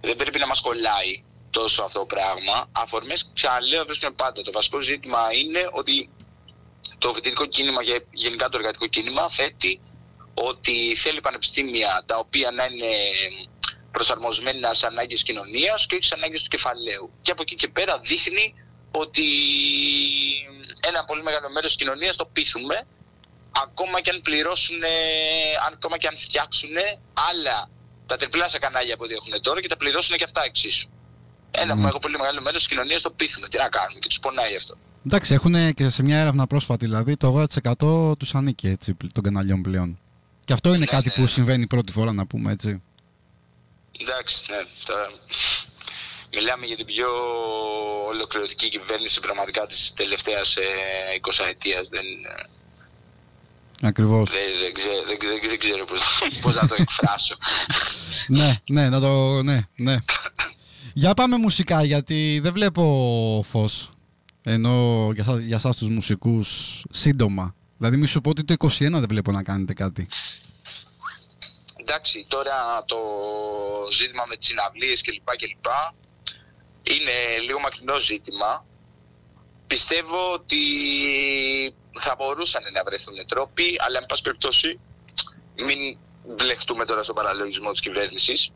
Δεν πρέπει να μας κολλάει τόσο αυτό το πράγμα. Αφορμές, ξαναλέω, βρίσκουν πάντα. Το βασικό ζήτημα είναι ότι το φοιτητικό κίνημα και γενικά το εργατικό κίνημα θέτει ότι θέλει πανεπιστήμια τα οποία να είναι προσαρμοσμένα στις ανάγκες κοινωνίας και όχι στις ανάγκες του κεφαλαίου. Και από εκεί και πέρα δείχνει ότι ένα πολύ μεγάλο μέρος της κοινωνίας το πείθουμε, ακόμα και αν πληρώσουν, ακόμα και αν φτιάξουν άλλα τα τριπλά σε κανάλια από ό,τι έχουν τώρα και τα πληρώσουν και αυτά εξίσου. Ένα πολύ μεγάλο μέρος της κοινωνίας το πείθουμε. Τι να κάνουμε, και τους πονάει αυτό. Εντάξει, έχουν και σε μια έρευνα πρόσφατη, δηλαδή το 80% τους ανήκει, έτσι, των καναλιών πλέον. Και αυτό είναι κάτι που συμβαίνει πρώτη φορά, να πούμε, έτσι. Εντάξει, ναι. Τώρα μιλάμε για την πιο ολοκληρωτική κυβέρνηση πραγματικά της τελευταίας 20 ετίας. Ακριβώς. Δεν ξέρω πώς να το εκφράσω. Ναι. Για πάμε μουσικά, γιατί δεν βλέπω φως. Ενώ για εσάς τους μουσικούς σύντομα. Δηλαδή μη σου πω ότι το 21 δεν βλέπω να κάνετε κάτι. Εντάξει, τώρα το ζήτημα με τις συναυλίες κλπ. Είναι λίγο μακρινό ζήτημα. Πιστεύω ότι θα μπορούσαν να βρεθούν τρόποι, αλλά εν πάση περιπτώσει μην μπλεχτούμε τώρα στον παραλογισμό της κυβέρνησης.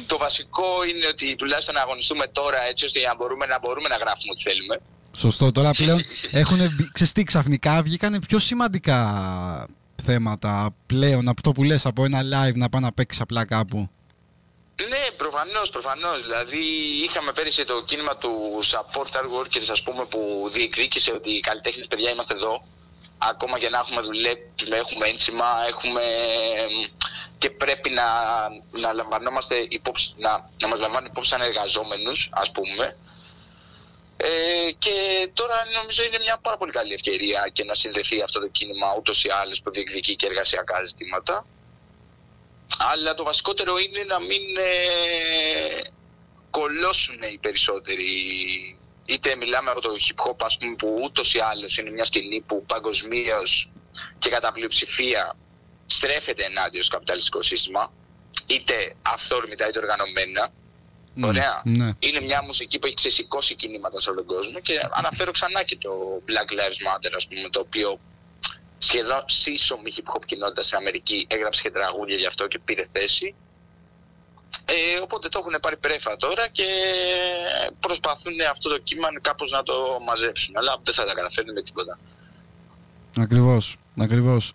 Το βασικό είναι ότι τουλάχιστον να αγωνιστούμε τώρα, έτσι ώστε να μπορούμε να γράφουμε ό,τι θέλουμε. Σωστό, τώρα πλέον ξεστή ξαφνικά βγήκανε πιο σημαντικά θέματα πλέον από το που λες, από ένα live να πάει να παίξει απλά κάπου. Ναι, προφανώς. Δηλαδή είχαμε πέρυσι το κίνημα του support hard workers, ας πούμε, που διεκδίκησε ότι οι καλλιτέχνες, παιδιά, είμαστε εδώ. Ακόμα και να έχουμε δουλέψει, έχουμε ένσημα, και πρέπει να μας λαμβάνουν υπόψη σαν εργαζόμενους, ας πούμε. Και τώρα νομίζω είναι μια πάρα πολύ καλή ευκαιρία και να συνδεθεί αυτό το κίνημα ούτως ή άλλως που διεκδικεί και εργασιακά ζητήματα. Αλλά το βασικότερο είναι να μην κολώσουν οι περισσότεροι. Είτε μιλάμε από το hip hop, ας πούμε, που ούτως ή άλλως είναι μια σκηνή που παγκοσμίως και κατά πλειοψηφία στρέφεται ενάντια στο καπιταλιστικό σύστημα, είτε αυθόρμητα είτε οργανωμένα. Ωραία. Ναι. Είναι μια μουσική που έχει ξεσηκώσει κινήματα σε όλο τον κόσμο και αναφέρω ξανά και το Black Lives Matter, ας πούμε, το οποίο σχεδόν σύσσωμη hip hop κοινότητα στην Αμερική έγραψε και τραγούδια γι' αυτό και πήρε θέση. Οπότε το έχουν πάρει πρέφα τώρα και προσπαθούν αυτό το κύμα κάπως να το μαζέψουν, αλλά δεν θα τα καταφέρουν με τίποτα. Ακριβώς.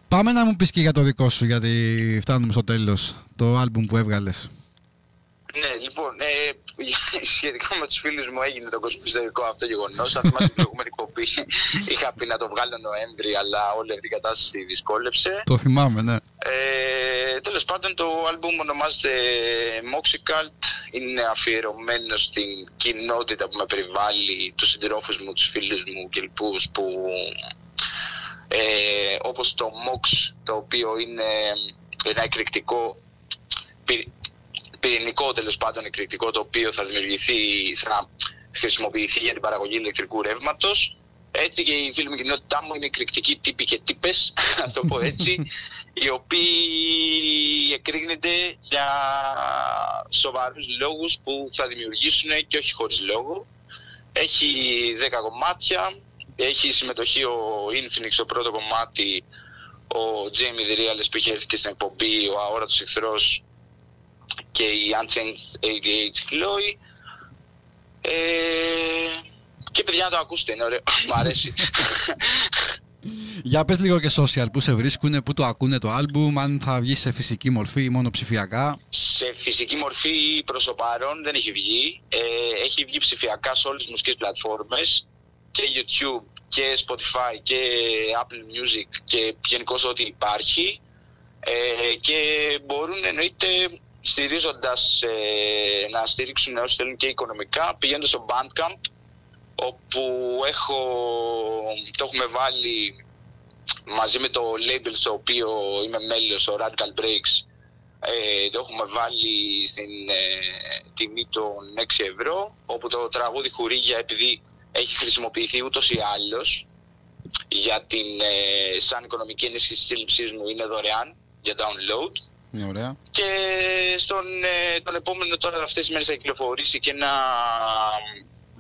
Πάμε να μου πεις και για το δικό σου, γιατί φτάνουμε στο τέλος, το άλμπουμ που έβγαλες. Ναι, λοιπόν, σχετικά με τους φίλους μου έγινε το κοσμιστορικό αυτό γεγονός. Αν θυμάσαι την προηγούμενη κοπή είχα πει να το βγάλω Νοέμβρη, αλλά όλη αυτή η κατάσταση δυσκόλεψε. Το θυμάμαι, ναι. Τέλος πάντων, το άλμπουμ ονομάζεται Moxicult. Είναι αφιερωμένο στην κοινότητα που με περιβάλλει, τους συντρόφους μου, τους φίλους μου και λοιπούς, που όπως το Mox, το οποίο είναι ένα εκρηκτικό, πυρηνικό τέλος πάντων εκρηκτικό, το οποίο θα χρησιμοποιηθεί για την παραγωγή ηλεκτρικού ρεύματος. Έτσι και οι φίλοι μου κοινότητά μου είναι εκρηκτικοί τύποι και τύπες, να το πω έτσι, οι οποίοι εκρήγνεται για σοβαρούς λόγους που θα δημιουργήσουν και όχι χωρίς λόγο. Έχει 10 κομμάτια, έχει συμμετοχή ο Infinix στο πρώτο κομμάτι, ο Jamie The Realist που είχε έρθει και στην εκπομπή, ο Αόρατος Εχθρός και η Unchanged 88 Chloe. Και παιδιά να το ακούσετε, είναι ωραίο, μου αρέσει. Για πες λίγο και social, πού σε βρίσκουνε, πού το ακούνε το άλμπουμ, αν θα βγει σε φυσική μορφή ή μόνο ψηφιακά. Σε φυσική μορφή προς το παρόν δεν έχει βγει. Έχει βγει ψηφιακά σε όλες τις μουσικές πλατφόρμες, και YouTube και Spotify και Apple Music και γενικώς ό,τι υπάρχει. Και μπορούν εννοείται στηρίζοντας να στηρίξουν όσοι θέλουν και οικονομικά, πηγαίνοντας στο Bandcamp, όπου το έχουμε βάλει μαζί με το label στο οποίο είμαι μέλος, το Radical Breaks. Το έχουμε βάλει στην τιμή των 6 ευρώ, όπου το τραγούδι Χουρίγια, επειδή έχει χρησιμοποιηθεί ούτως ή άλλως για σαν οικονομική ενίσχυση της σύλληψής μου, είναι δωρεάν για download. Ωραία. Και τον επόμενο τώρα αυτές τις μέρες θα κυκλοφορήσει και ένα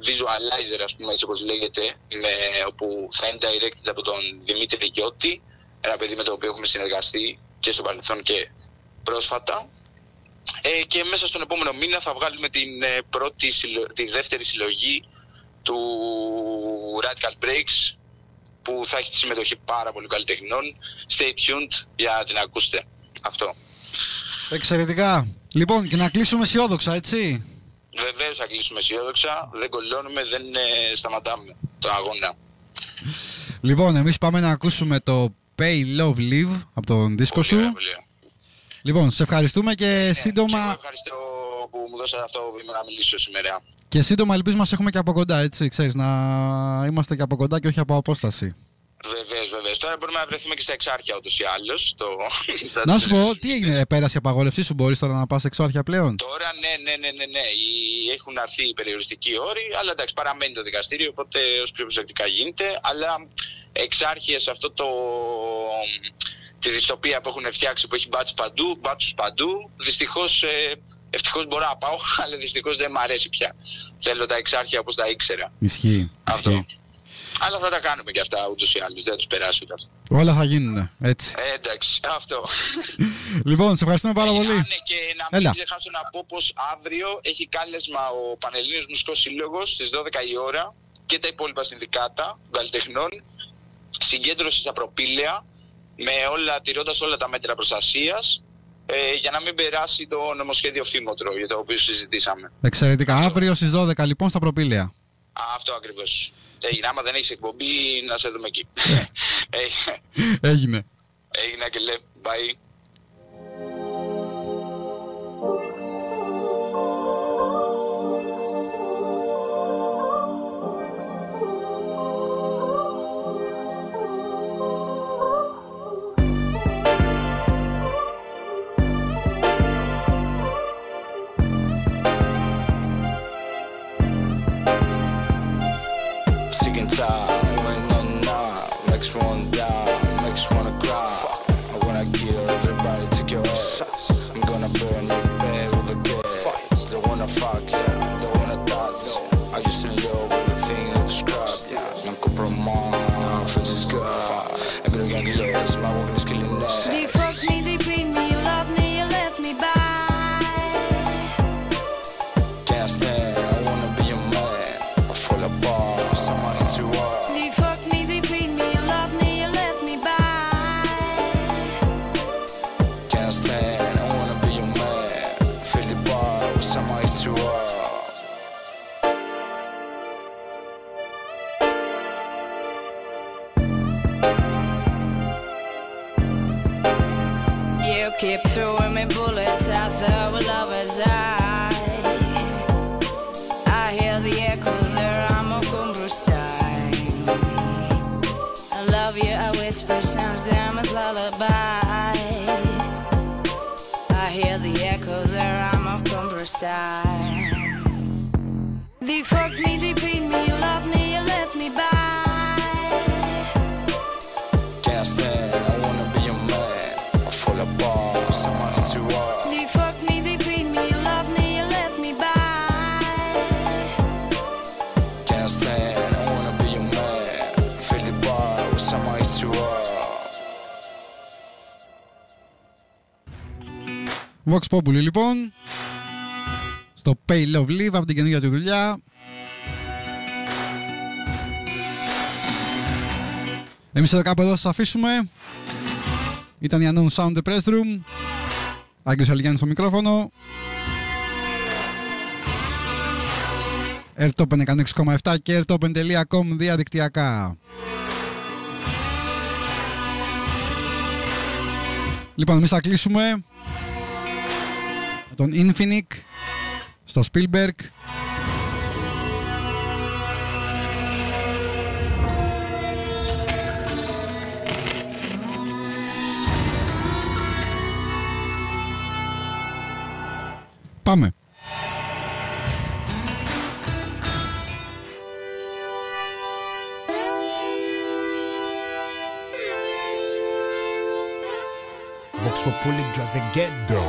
visualizer, ας πούμε, έτσι όπως λέγεται, όπου θα είναι directed από τον Δημήτρη Γιώτη, ένα παιδί με το οποίο έχουμε συνεργαστεί και στο παρελθόν και πρόσφατα. Και μέσα στον επόμενο μήνα θα βγάλουμε τη δεύτερη συλλογή του Radical Breaks, που θα έχει τη συμμετοχή πάρα πολύ καλλιτεχνών. Stay tuned για να την ακούσετε. Αυτό. Εξαιρετικά. Λοιπόν, και να κλείσουμε αισιόδοξα, έτσι. Βεβαίως θα κλείσουμε αισιόδοξα. Δεν κολλώνουμε, δεν σταματάμε τον αγώνα. Λοιπόν, εμείς πάμε να ακούσουμε το Pay Love Live από τον δίσκο σου. Πολύ. Λοιπόν, σε ευχαριστούμε και σύντομα. Και εγώ ευχαριστώ που μου δώσατε αυτό το βήμα να μιλήσω σήμερα. Και σύντομα ελπίζουμε να σε έχουμε και από κοντά, έτσι. Ξέρεις, να είμαστε και από κοντά και όχι από απόσταση. Βεβαίως. Τώρα μπορούμε να βρεθούμε και στα Εξάρχεια ούτως ή άλλως. Να σου πω, τι έγινε, πέρασε η απαγόρευσή σου, μπορείς τώρα να πας Εξάρχεια πλέον? Τώρα ναι. Έχουν αρθεί οι περιοριστικοί όροι, αλλά εντάξει, παραμένει το δικαστήριο, οπότε ως πιο προσεκτικά γίνεται. Αλλά Εξάρχεια σε αυτό τη δυστοπία που έχουν φτιάξει, που έχει μπάτσους παντού, δυστυχώς, ευτυχώς μπορώ να πάω, αλλά δυστυχώς δεν μ' αρέσει πια. Θέλω τα Εξάρχεια όπως τα ήξερα. Ισχύει. Αλλά θα τα κάνουμε και αυτά ούτως ή άλλως, δεν θα τους περάσει ούτε αυτό. Όλα θα γίνουν, έτσι. Εντάξει, αυτό. Λοιπόν, σε ευχαριστούμε πάρα πολύ. Ναι, και να μην ξεχάσω να πω πως αύριο έχει κάλεσμα ο Πανελλήνιος Μουσικός Σύλλογος στις 12 η ώρα και τα υπόλοιπα συνδικάτα των καλλιτεχνών, συγκέντρωση στα Προπήλαια, τηρώντας όλα τα μέτρα προστασίας, για να μην περάσει το νομοσχέδιο Φήμοτρο, για το οποίο συζητήσαμε. Εξαιρετικά. Αύριο στις 12 λοιπόν στα Προπήλαια. Αυτό ακριβώς. Έγινε. Άμα δεν έχεις εκπομπή, να σε δούμε εκεί. Έγινε. Έγινε και λέει. Bye. wanna fuck, yeah, don't wanna touch. I used to love everything in the scrap, yeah. Non compro mai, feliz girl. Ebro για αγγλές, μα εγώ είμαι σκυλινές. They fucked me, they paid me, you loved me, you left me by. Can't stand, I wanna be your man. I fall apart, somehow into war. They fucked me, they paid me, you loved me, you left me by. Can't stand, I wanna be your man. Feel the bar, somehow into war. You keep throwing me bullets at the lover's eye. I hear the echo there, I'm a Cumberstein. I love you, I whisper sounds damn as lullaby. I hear the echo there, I'm a Cumberstein. They fucked me, they paid me, you loved me, you left me by. Can't stand, I wanna be your man. I fall apart, somehow into war. They fucked me, they paid me, you loved me, you left me by. Can't stand, I wanna be your man. Feel the bar, somehow into war. Vox Populi λοιπόν. Στο Pay Love Live από την καινούργια του δουλειά. Εμείς εδώ κάπου εδώ σας αφήσουμε. Ήταν η Unknown Sound The Press Room. Άγγελος Αλιγιάννης στο μικρόφωνο. Airtopen 106,7 και airtopen.com διαδικτυακά. Λοιπόν, εμείς θα κλείσουμε με τον Infinite στο Spielberg. Πάμε. Vox Populi drop the ghetto.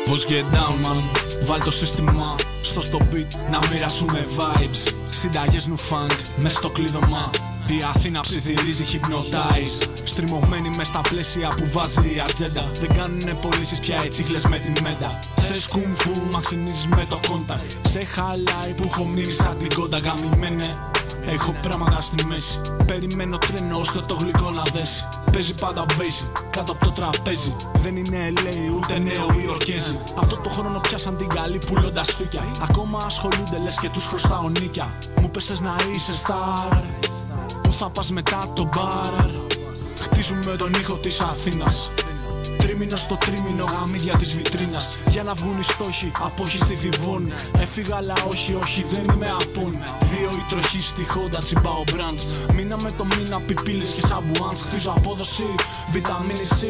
Vox get down man, βάλ το σύστημα στο beat να μοιράσουμε vibes. Συνταγές νου funk, μες στο κλείδωμα. Η Αθήνα ψιθυρίζει, hypnotize. Στριμωμένη μες στα πλαίσια που βάζει η ατζέντα. Δεν κάνουνε πωλήσεις πια οι τσίχλες με τη μέντα. Θες κουμφού, μα ξυνίζεις με το contact. Σε χαλάει που έχω μείνει σαν την κόντα γαμημένε. Έχω πράγματα στη μέση. Περιμένω τρένο ώστε το γλυκό να δέσει. Παίζει πάντα basic, κάτω από το τραπέζι. Δεν είναι LA ούτε Νέο Υορκέζι. Αυτό το χρόνο πιάσαν την καλή πουλώντας φύκια. Ακόμα ασχολούνται λες και τους χρωστάω νίκια. Μου πες θες να είσαι star. Πού θα πας μετά το μπαρ. Χτίζουμε τον ήχο της Αθήνας. Τρίμηνο στο τρίμηνο, γαμίδια της βιτρίνας. Για να βγουν οι στόχοι, απόχοι στη Διβών. Έφυγα αλλά όχι, όχι δεν είμαι απόν. Δύο η τροχή στη Χόντα, τσιμπάω μπραντς. Μήνα με το μήνα, πιπίλες και σαμπουάντς. Χτίζω απόδοση, βιταμίνη C.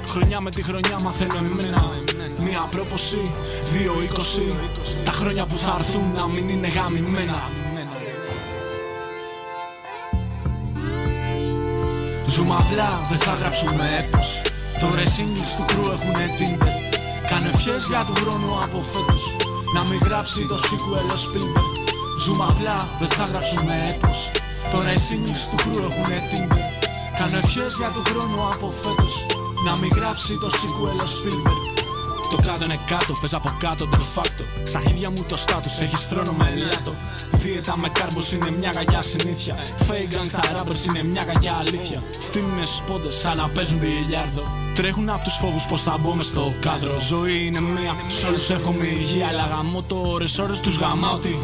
Χρονιά με τη χρονιά μαθαίνω εμένα. Μία πρόποση, 2-20. Τα χρόνια που θα έρθουν να μην είναι γαμημένα. Ζούμε απλά, δεν θα γράψουμε έπος. Τώρα οι singles του κρού έχουνε Tinder. Κάνε ευχές για του χρόνου από φέτος. Να μην γράψει το sequel ο Spielberg. Ζούμε απλά, δεν θα γράψουμε έπος. Τώρα οι singles του κρού έχουνε Tinder. Κάνε ευχές για του χρόνου από φέτος. Να μην γράψει το sequel ο Spielberg. Το κάτω είναι κάτω, πες από κάτω de facto. Στα χέρια μου το status έχεις τρόνο με λάτο. Δίαιτα με κάρμπος είναι μια γαγιά συνήθεια. Fake gangsta rappers είναι μια γαγιά αλήθεια. Φτύνουνε σπόντες σαν να παίζουν μπιλιάρδο. Τρέχουν απ' τους φόβους πως θα μπω μες στο κάδρο. Ζωή είναι μία, σ' όλους εύχομαι υγεία. Αλλά γαμώ το ώρες τους γαμάω τι.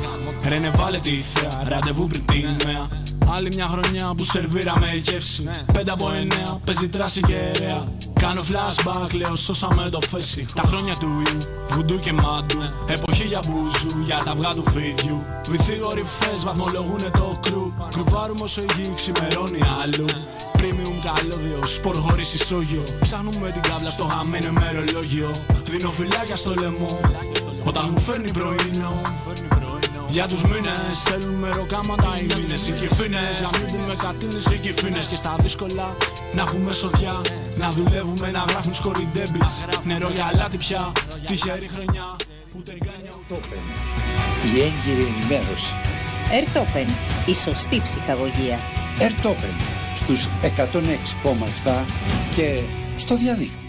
Ρε ναι βάλε τη θέα, ραντεβού πριν την μέα. Άλλη μια χρονιά που σερβίραμε γεύση. 5 από 9, παίζει τράση και ρέα. Κάνω flashback, λέω σώσαμε το φέση. Τα χρόνια του ιού, βουντού και μάντου. Εποχή για μπουζού, για τα αυγά του φίδιου. Βυθίγοροι φες βαθμολογούνε το κρου. Κρουβάρουμε όσο η γη ξημερώνει αλλού. Premium καλώδιο, σπορ χωρίς ισόγειο. Ψάχνουμε την κάβλα στο χαμένο ημερολόγιο. Δίνω φυλάκια στο λαιμό όταν μου φέρνει πρωινό. Για τους μήνες θέλουμε ροκάματα οι μήνες. Οι κυφίνες να μην πούμε κατίνες οι κυφίνες. Και στα δύσκολα να έχουμε σοδιά, να δουλεύουμε, να γράφουν σκορι debits. Νερό για αλάτι πια, τυχερή χρονιά. Η έγκυρη ενημέρωση. Ερτόπεν, η σωστή ψυχαγωγία. Ερτόπεν στους 106,7 και στο διαδίκτυο.